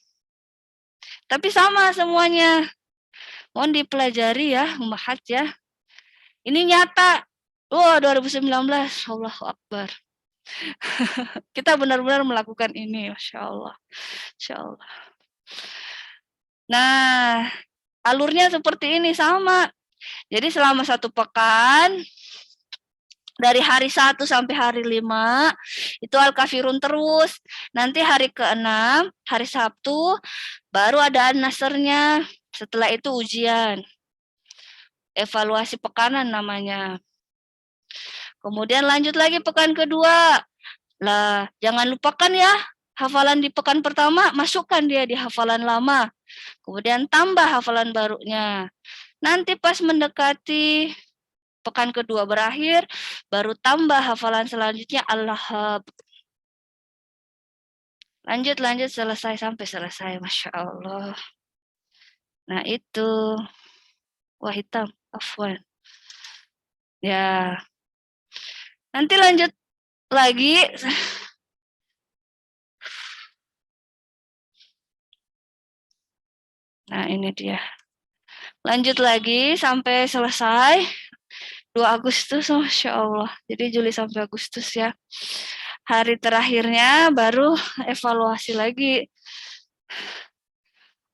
Tapi sama semuanya. Mohon dipelajari ya, Ummahat ya. Ini nyata. Wah, 2019. Allahu Akbar. Kita benar-benar melakukan ini, Masya Allah. Masya Allah. Nah, alurnya seperti ini sama. Jadi selama 1 pekan, dari hari 1 sampai hari 5, itu Al-Kafirun terus. Nanti hari ke-6, hari Sabtu, baru ada An-Nasrnya. Setelah itu ujian. Evaluasi pekanan namanya. Kemudian lanjut lagi pekan kedua. Lah, jangan lupakan ya, hafalan di pekan pertama, masukkan dia di hafalan lama. Kemudian tambah hafalan barunya. Nanti pas mendekati pekan kedua berakhir, baru tambah hafalan selanjutnya Al-Lahab. Lanjut, selesai sampai selesai. Masya Allah. Nah itu. Wah hitam, afwan. Ya. Nanti lanjut lagi. Nah ini dia. Lanjut lagi sampai selesai. 2 Agustus, Masya Allah. Jadi Juli sampai Agustus ya. Hari terakhirnya baru evaluasi lagi.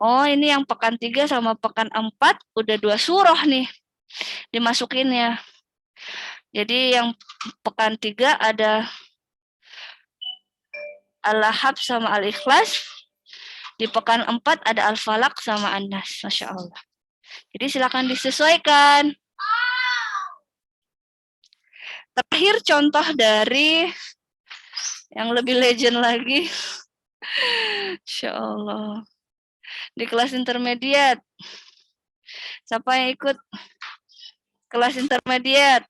Oh ini yang pekan 3 sama pekan 4 udah 2 surah nih dimasukinnya. Jadi yang pekan 3 ada Al-Lahab sama Al-Ikhlas. Di pekan 4 ada Al-Falaq sama An-Nas. Masya Allah. Jadi silakan disesuaikan. Terakhir contoh dari yang lebih legend lagi. Masya Allah. Di kelas intermediate. Siapa yang ikut kelas intermediate?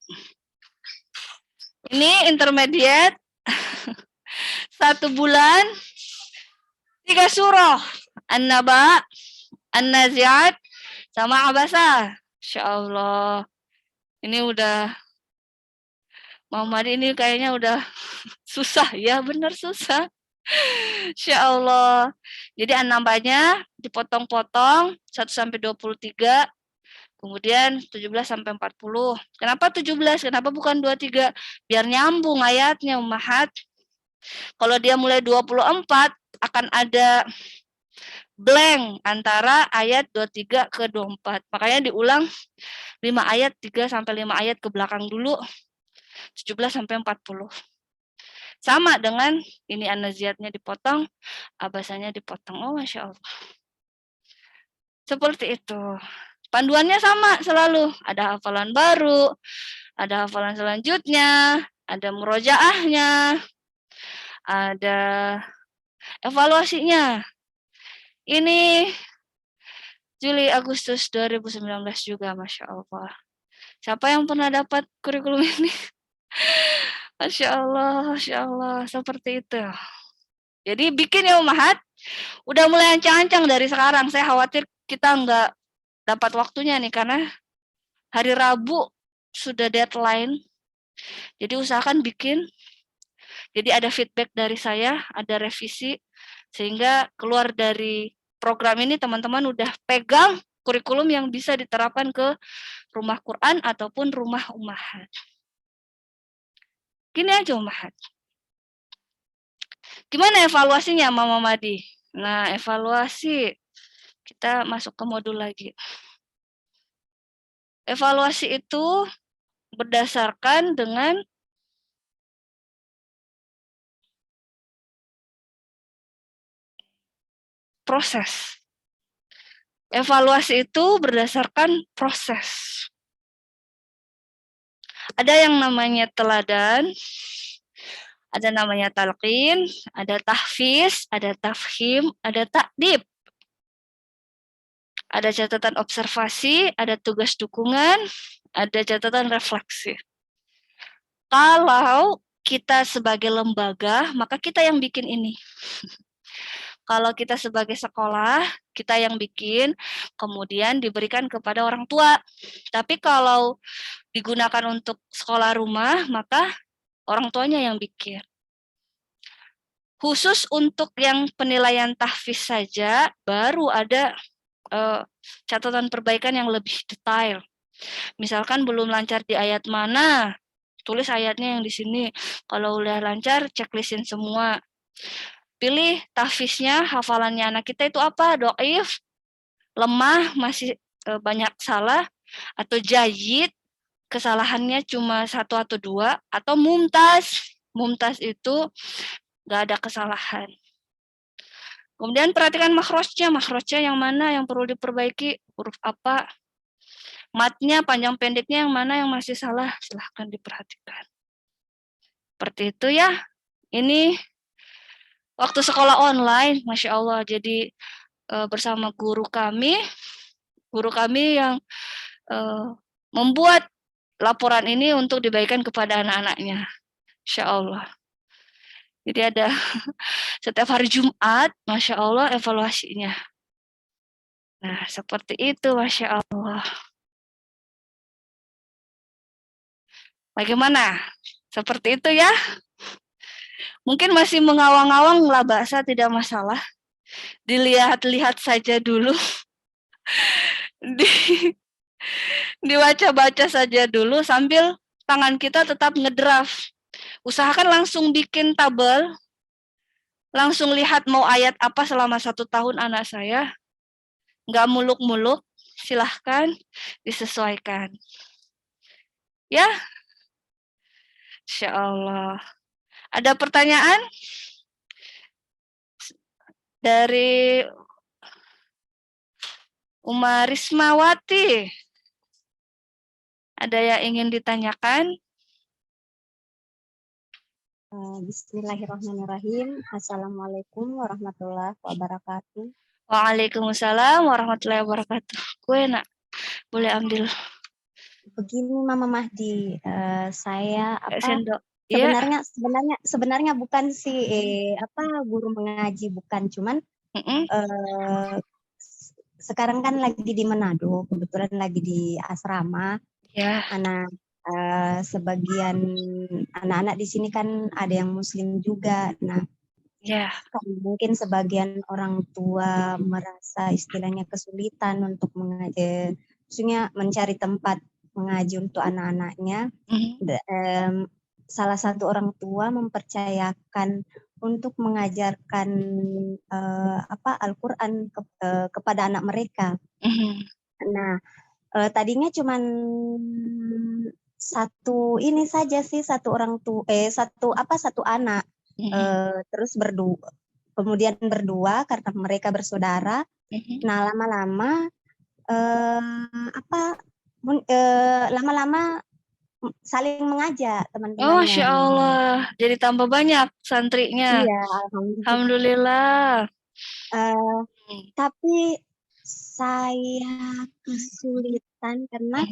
Ini intermediate. 1 bulan 3 surah. An-Naba, An-Nazi'at, sama Abasa. Masya Allah. Ini udah, Muhammad ini kayaknya udah susah. Ya benar susah. Masya Allah. Jadi An-Nabanya dipotong-potong 1 sampai 23. Kemudian 17 sampai 40. Kenapa 17? Kenapa bukan 23? Biar nyambung ayatnya, Ummahat. Kalau dia mulai 24, akan ada blank antara ayat 23 ke 24. Makanya diulang 5 ayat, 3 sampai 5 ayat ke belakang dulu. 17 sampai 40. Sama dengan ini An-Naziatnya dipotong, Abasanya dipotong. Oh, Masya Allah. Seperti itu. Panduannya sama selalu. Ada hafalan baru, ada hafalan selanjutnya, ada murojaahnya, ada evaluasinya. Ini Juli Agustus 2019 juga, Masya Allah. Siapa yang pernah dapat kurikulum ini? Masya Allah, seperti itu. Jadi bikin ya Ummahat, udah mulai ancang-ancang dari sekarang. Saya khawatir kita nggak dapat waktunya nih, karena hari Rabu sudah deadline. Jadi usahakan bikin. Jadi ada feedback dari saya, ada revisi, sehingga keluar dari program ini teman-teman udah pegang kurikulum yang bisa diterapkan ke rumah Quran ataupun rumah Ummahat. Gini aja Ummahat. Gimana evaluasinya Mama Madi? Nah, evaluasi. Kita masuk ke modul lagi. Evaluasi itu berdasarkan dengan proses. Evaluasi itu berdasarkan proses. Ada yang namanya teladan, ada namanya talqin, ada tahfiz, ada tafhim, ada ta'dib. Ada catatan observasi, ada tugas dukungan, ada catatan refleksi. Kalau kita sebagai lembaga, maka kita yang bikin ini. Kalau kita sebagai sekolah, kita yang bikin, kemudian diberikan kepada orang tua. Tapi kalau digunakan untuk sekolah rumah, maka orang tuanya yang bikin. Khusus untuk yang penilaian tahfiz saja, baru ada catatan perbaikan yang lebih detail. Misalkan belum lancar di ayat mana, tulis ayatnya yang di sini. Kalau udah lancar, checklistin semua. Pilih tahfiznya, hafalannya anak kita itu apa? Dhaif, lemah, masih banyak salah, atau jayyid, kesalahannya cuma 1 atau 2, atau mumtaz. Mumtaz itu nggak ada kesalahan. Kemudian perhatikan makhrajnya yang mana yang perlu diperbaiki, huruf apa, matnya, panjang pendeknya yang mana yang masih salah, silahkan diperhatikan. Seperti itu ya. Ini waktu sekolah online, Masya Allah, jadi bersama guru kami yang membuat laporan ini untuk dibagikan kepada anak-anaknya. Insya Allah. Jadi ada setiap hari Jumat, Masya Allah, evaluasinya. Nah, seperti itu, Masya Allah. Bagaimana? Seperti itu ya. Mungkin masih mengawang-awang lah bahasa, tidak masalah. Dilihat-lihat saja dulu. Dibaca-baca saja dulu sambil tangan kita tetap ngedraft. Usahakan langsung bikin tabel, langsung lihat mau ayat apa selama 1 tahun anak saya. Nggak muluk-muluk, silahkan disesuaikan. Ya, Insya Allah. Ada pertanyaan? Dari Uma Rismawati. Ada yang ingin ditanyakan? Bismillahirrahmanirrahim. Assalamualaikum warahmatullahi wabarakatuh. Waalaikumsalam warahmatullahi wabarakatuh. Kue nak, boleh ambil. Begini Mama Mahdi, saya Sendok. Ya. sebenarnya bukan sih guru mengaji, bukan, cuman sekarang kan lagi di Manado, kebetulan lagi di asrama. Ya. Sebagian anak-anak di sini kan ada yang Muslim juga. Nah, ya, mungkin sebagian orang tua merasa istilahnya kesulitan untuk mengaji, maksudnya mencari tempat mengaji untuk anak-anaknya. Salah satu orang tua mempercayakan untuk mengajarkan Al-Quran kepada anak mereka. Nah, tadinya cuman satu anak, terus kemudian berdua karena mereka bersaudara. Nah, lama-lama lama-lama saling mengajak teman-temannya. Oh, Masya Allah, jadi tambah banyak santrinya. Iya, alhamdulillah. Tapi saya kesulitan karena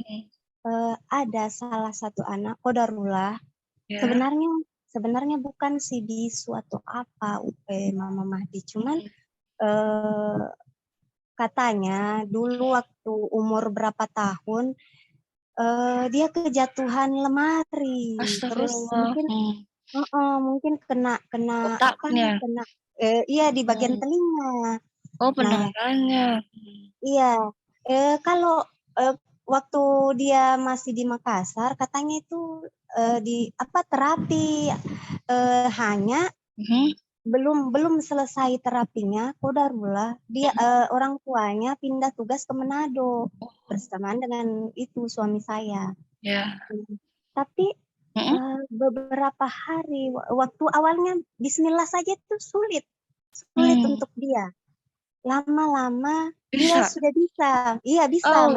ada salah satu anak qadarullah. Ya. Sebenarnya bukan si bisu atau apa Mama Mahdi, cuman katanya dulu waktu umur berapa tahun dia kejatuhan lemari. Terus mungkin kena otaknya. Di bagian telinga. Oh, pendengarannya. Iya. Kalau waktu dia masih di Makassar, katanya itu terapi, hanya belum selesai terapinya, qadarullah dia orang tuanya pindah tugas ke Manado bersamaan dengan itu suami saya. Ya. Tapi beberapa hari waktu awalnya Bismillah saja itu sulit untuk dia. Lama-lama dia sudah bisa. Iya bisa,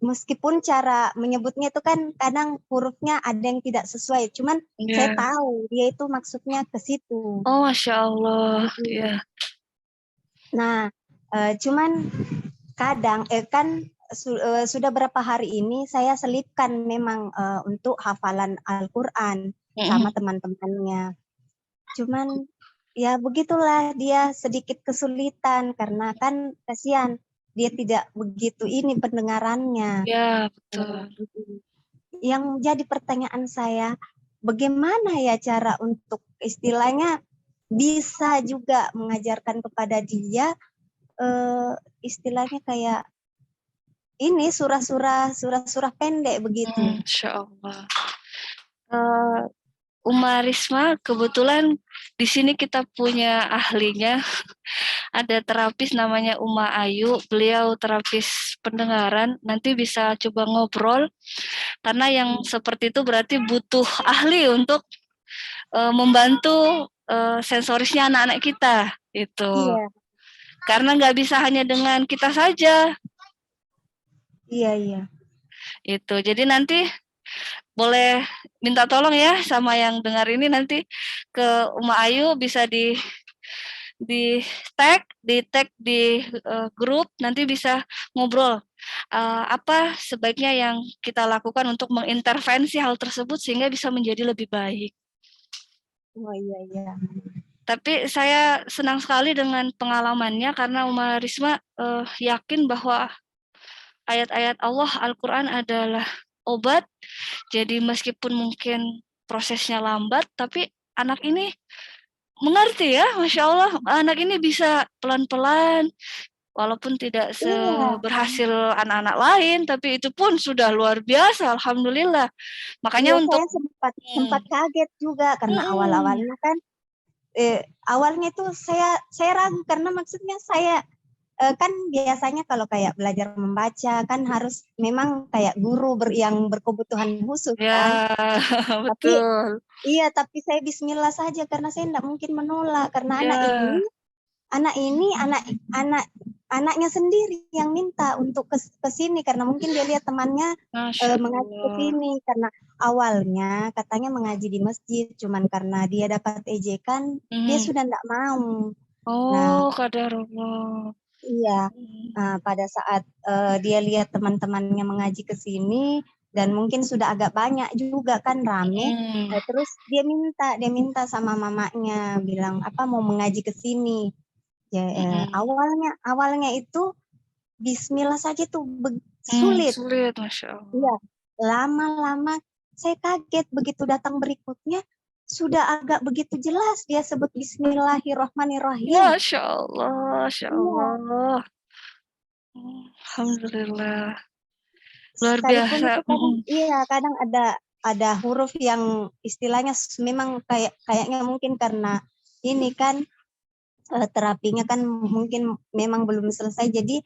meskipun cara menyebutnya itu kan kadang hurufnya ada yang tidak sesuai. Cuman saya tahu dia itu maksudnya ke situ. Oh, Masya Allah. Yeah. Nah, cuman kadang sudah berapa hari ini saya selipkan memang untuk hafalan Al-Quran sama teman-temannya. Cuman ya begitulah, dia sedikit kesulitan karena kan kasihan dia tidak begitu ini pendengarannya. Ya, betul. Yang jadi pertanyaan saya, bagaimana ya cara untuk istilahnya bisa juga mengajarkan kepada dia istilahnya kayak ini surah-surah pendek begitu. Insya Allah. Risma, kebetulan di sini kita punya ahlinya. Ada terapis namanya Ayu, beliau terapis pendengaran. Nanti bisa coba ngobrol, karena yang seperti itu berarti butuh ahli untuk membantu sensorisnya anak-anak kita. Itu. Iya. Karena nggak bisa hanya dengan kita saja. Iya. Itu. Jadi nanti boleh minta tolong ya sama yang dengar ini, nanti ke Ayu bisa di tag di grup, nanti bisa ngobrol apa sebaiknya yang kita lakukan untuk mengintervensi hal tersebut sehingga bisa menjadi lebih baik. Oh iya. Tapi saya senang sekali dengan pengalamannya, karena Risma yakin bahwa ayat-ayat Allah Al-Quran adalah obat. Jadi meskipun mungkin prosesnya lambat, tapi anak ini mengerti ya, Masya Allah. Anak ini bisa pelan-pelan, walaupun tidak seberhasil anak-anak lain, tapi itu pun sudah luar biasa, Alhamdulillah. Makanya untuk saya sempat kaget juga, karena awal-awalnya kan awalnya itu saya ragu, karena maksudnya saya kan biasanya kalau kayak belajar membaca kan harus memang kayak guru yang berkebutuhan khusus kan. Betul. Tapi saya bismillah saja, karena saya tidak mungkin menolak, karena anaknya sendiri yang minta untuk ke sini, karena mungkin dia lihat temannya mengaji ke sini, karena awalnya katanya mengaji di masjid, cuman karena dia dapat ejekan dia sudah tidak mau. Qadarullah. Iya. Pada saat dia lihat teman-temannya mengaji ke sini dan mungkin sudah agak banyak juga kan rame, terus dia minta sama mamanya, bilang apa mau mengaji ke sini. Ya, awalnya itu bismillah saja tuh sulit. Sulit, Masya Allah. Iya, lama-lama saya kaget, begitu datang berikutnya sudah agak begitu jelas dia sebut Bismillahirrahmanirrahim. Masya Allah, Masya Allah. Alhamdulillah. Luar biasa. Kadang ada huruf yang istilahnya memang kayaknya mungkin karena ini kan terapinya kan mungkin memang belum selesai, jadi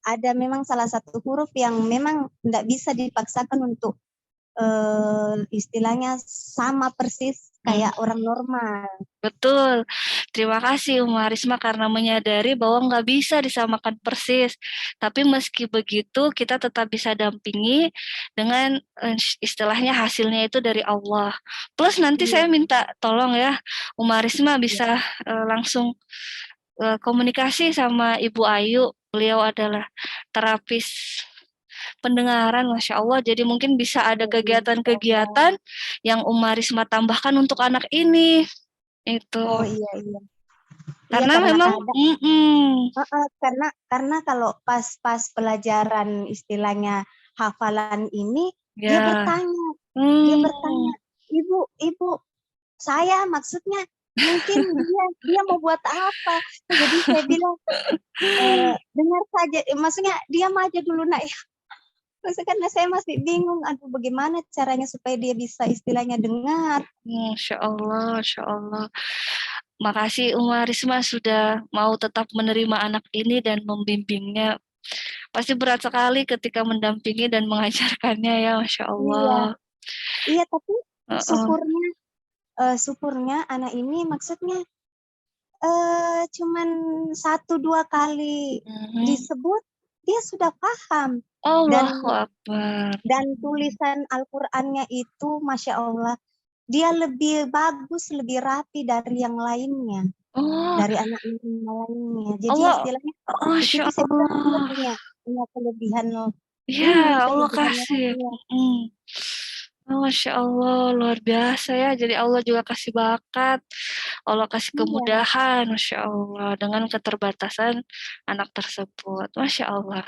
ada memang salah satu huruf yang memang tidak bisa dipaksakan untuk istilahnya sama persis kayak orang normal. Betul. Terima kasih Risma karena menyadari bahwa nggak bisa disamakan persis. Tapi meski begitu kita tetap bisa dampingi dengan istilahnya hasilnya itu dari Allah. Plus nanti saya minta tolong ya, Risma bisa langsung komunikasi sama Ibu Ayu. Beliau adalah terapis pendengaran, Masya Allah. Jadi mungkin bisa ada kegiatan-kegiatan yang Risma tambahkan untuk anak ini. Itu. Oh iya. Karena memang karena kalau pas pelajaran istilahnya hafalan ini, dia bertanya, ibu saya maksudnya mungkin dia mau buat apa. Jadi saya bilang dengar saja, maksudnya diam aja dulu nak ya. Maksudnya karena saya masih bingung, bagaimana caranya supaya dia bisa istilahnya dengar. Masya Allah, Masya Allah. Makasih Risma sudah mau tetap menerima anak ini dan membimbingnya. Pasti berat sekali ketika mendampingi dan mengajarkannya ya, Masya Allah. Iya, tapi syukurnya anak ini maksudnya cuman 1-2 kali disebut dia sudah paham. Dan tulisan Al-Qur'annya itu Masya Allah, dia lebih bagus, lebih rapi dari yang lainnya. Oh, dari anak-anak lainnya. Jadi Allah, istilahnya di Masya situ saya bilang dia Allah. punya kelebihan loh. Ya, Ini Allah kelebihannya kasih. dia. Oh, Masya Allah, luar biasa ya. Jadi Allah juga kasih bakat, Allah kasih Iya, kemudahan, Masya Allah, dengan keterbatasan anak tersebut. Masya Allah.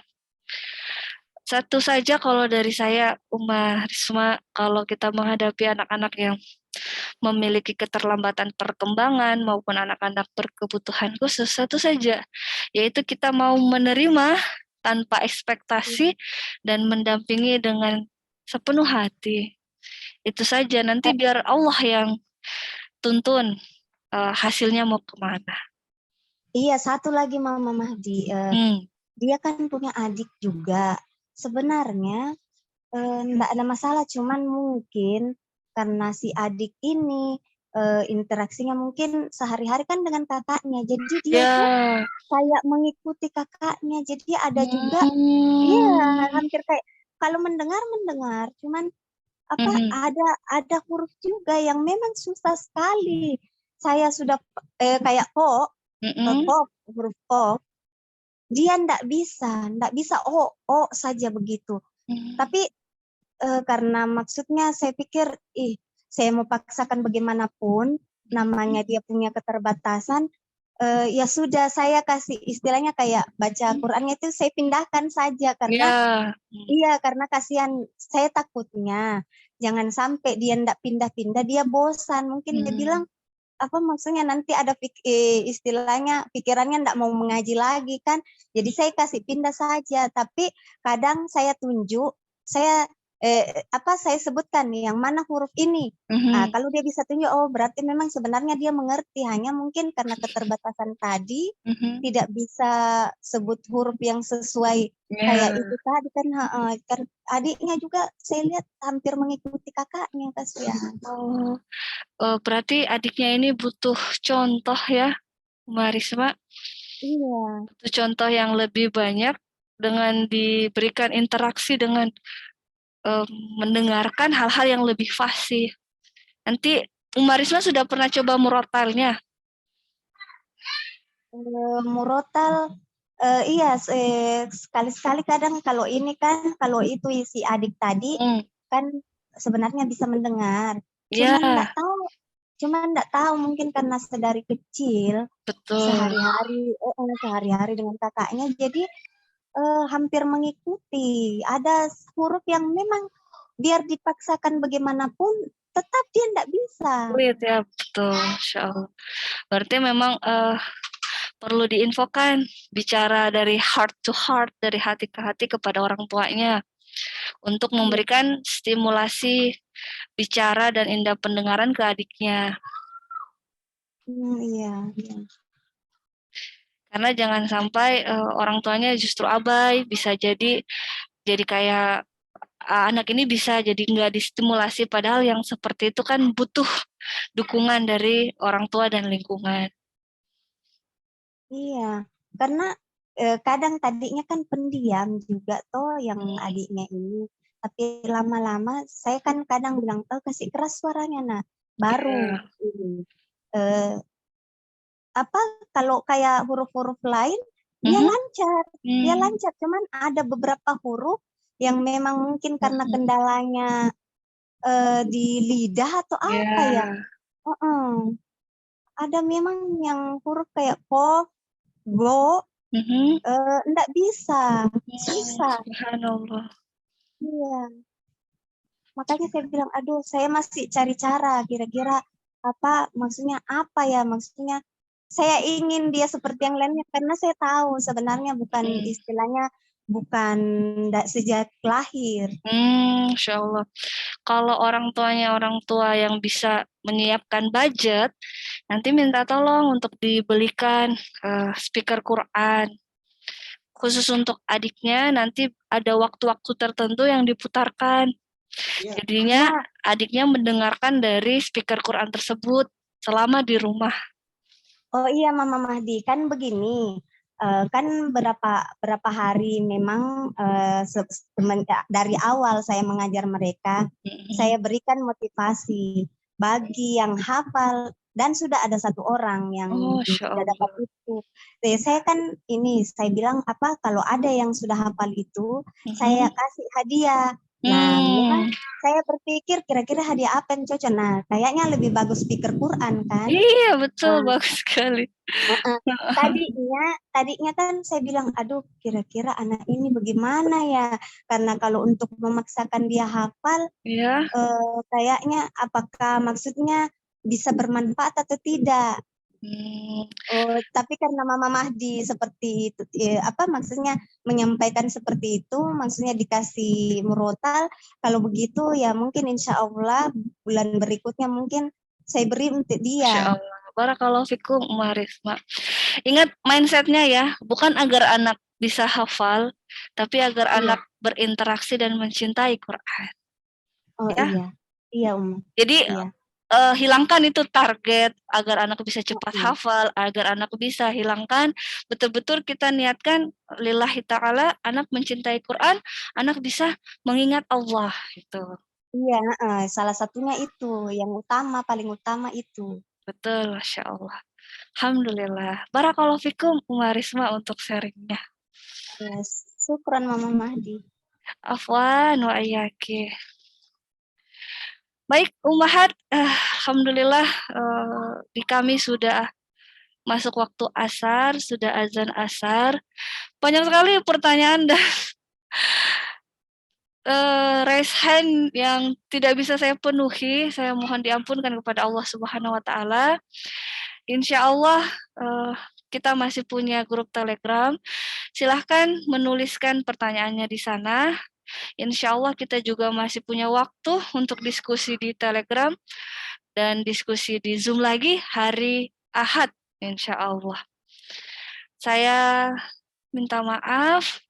Satu saja kalau dari saya, Risma, kalau kita menghadapi anak-anak yang memiliki keterlambatan perkembangan maupun anak-anak berkebutuhan khusus, satu saja, yaitu kita mau menerima tanpa ekspektasi dan mendampingi dengan sepenuh hati. Itu saja, nanti biar Allah yang tuntun hasilnya mau kemana. iya, satu lagi Mama Mahdi. Dia kan punya adik juga. Sebenarnya enggak ada masalah, cuman mungkin karena si adik ini interaksinya mungkin sehari-hari kan dengan kakaknya. Jadi dia tuh kayak mengikuti kakaknya. Jadi ada juga hampir kayak kalau mendengar, cuman ada huruf juga yang memang susah sekali. Saya sudah kayak kok, huruf kok, dia ndak bisa o saja begitu. Tapi karena maksudnya saya pikir, saya mau paksakan bagaimanapun, namanya dia punya keterbatasan, ya sudah saya kasih istilahnya kayak baca Qurannya itu saya pindahkan saja karena karena kasihan, saya takutnya jangan sampai dia ndak pindah-pindah dia bosan, mungkin dia bilang apa maksudnya nanti ada istilahnya pikirannya ndak mau mengaji lagi kan, jadi saya kasih pindah saja, tapi kadang saya tunjuk, saya saya sebutkan nih yang mana huruf ini. Nah, kalau dia bisa tunjuk, oh berarti memang sebenarnya dia mengerti, hanya mungkin karena keterbatasan tadi tidak bisa sebut huruf yang sesuai kayak itu tadi kan. Adiknya juga saya lihat hampir mengikuti kakaknya, kasihan. Berarti adiknya ini butuh contoh ya, Marisma. Iya. Butuh contoh yang lebih banyak dengan diberikan interaksi dengan mendengarkan hal-hal yang lebih fasih. Nanti Marisma sudah pernah coba murotalnya? Murotal, iya sekali-sekali kadang kalau ini kan, kalau itu isi adik tadi kan sebenarnya bisa mendengar, cuman nggak tahu mungkin karena sedari kecil sehari-hari dengan kakaknya, jadi hampir mengikuti. Ada huruf yang memang biar dipaksakan bagaimanapun tetap dia nggak bisa. Sulit ya, betul, Insya Allah. Berarti memang perlu diinfokan, bicara dari heart to heart, dari hati ke hati kepada orang tuanya, untuk memberikan stimulasi bicara dan indera pendengaran ke adiknya. Iya. Karena jangan sampai orang tuanya justru abai, bisa jadi kayak anak ini bisa jadi nggak distimulasi, padahal yang seperti itu kan butuh dukungan dari orang tua dan lingkungan. Iya, karena kadang tadinya kan pendiam juga toh yang adiknya ini, tapi lama-lama saya kan kadang bilang kasih keras suaranya, baru ini kalau kayak huruf-huruf lain dia lancar, cuman ada beberapa huruf yang memang mungkin karena kendalanya di lidah atau apa ya. Ada memang yang huruf kayak ko, go, enggak bisa, susah. Subhanallah. Iya. Makanya saya bilang, aduh, saya masih cari cara, kira-kira maksudnya saya ingin dia seperti yang lainnya, karena saya tahu sebenarnya bukan istilahnya, bukan sejak lahir. Insya Allah. Kalau orang tua yang bisa menyiapkan budget, nanti minta tolong untuk dibelikan speaker Quran. Khusus untuk adiknya, nanti ada waktu-waktu tertentu yang diputarkan. Jadinya adiknya mendengarkan dari speaker Quran tersebut selama di rumah. Oh iya Mama Mahdi, kan begini, kan berapa hari memang dari awal saya mengajar mereka, saya berikan motivasi bagi yang hafal dan sudah ada satu orang yang Masya tidak Allah. dapat itu. Saya kan saya bilang kalau ada yang sudah hafal itu, saya kasih hadiah. Nah, memang saya berpikir kira-kira hadiah apa yang cocok. Nah, kayaknya lebih bagus speaker Quran kan. Iya, betul, bagus sekali. Tadinya kan saya bilang, aduh kira-kira anak ini bagaimana ya, karena kalau untuk memaksakan dia hafal, kayaknya apakah maksudnya bisa bermanfaat atau tidak. Tapi karena Mama Mahdi seperti itu, maksudnya menyampaikan seperti itu, maksudnya dikasih murotal, kalau begitu ya mungkin insya Allah bulan berikutnya mungkin saya beri untuk dia. Masya Allah. Barakallahu fikum Marisma. Ingat mindsetnya ya, bukan agar anak bisa hafal, tapi agar anak berinteraksi dan mencintai Quran. Iya. Jadi hilangkan itu target agar anak bisa cepat hafal, agar anak bisa hilangkan, betul-betul kita niatkan lillahi ta'ala, anak mencintai Quran, anak bisa mengingat Allah gitu. Iya, salah satunya itu, yang paling utama itu. Betul, Masya Allah. Alhamdulillah. Barakallahu fikum Umarisma untuk sharingnya. Yes. Syukran Mama Mahdi. Afwan wa iyyaki. Baik, Ummahat, alhamdulillah di kami sudah masuk waktu asar, sudah azan asar. Banyak sekali pertanyaan dan raise hand yang tidak bisa saya penuhi. Saya mohon diampunkan kepada Allah Subhanahu wa taala. Insya Allah kita masih punya grup Telegram. Silahkan menuliskan pertanyaannya di sana. Insya Allah kita juga masih punya waktu untuk diskusi di Telegram dan diskusi di Zoom lagi hari Ahad, insya Allah. Saya minta maaf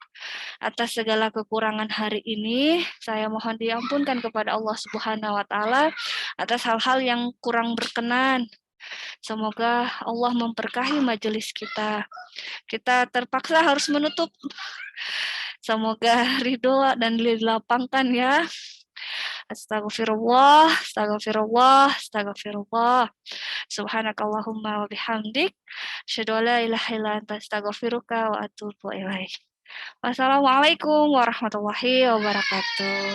atas segala kekurangan hari ini. Saya mohon diampunkan kepada Allah Subhanahu wa taala atas hal-hal yang kurang berkenan. Semoga Allah memberkahi majelis kita. Kita terpaksa harus menutup. Semoga ridho dan dilapangkan ya. Astagfirullah, astagfirullah, astagfirullah. Subhanakallahumma wa bihamdik. Asyhadu an la ilaha illa anta astaghfiruka wa atubu ilaik. Wassalamualaikum warahmatullahi wabarakatuh.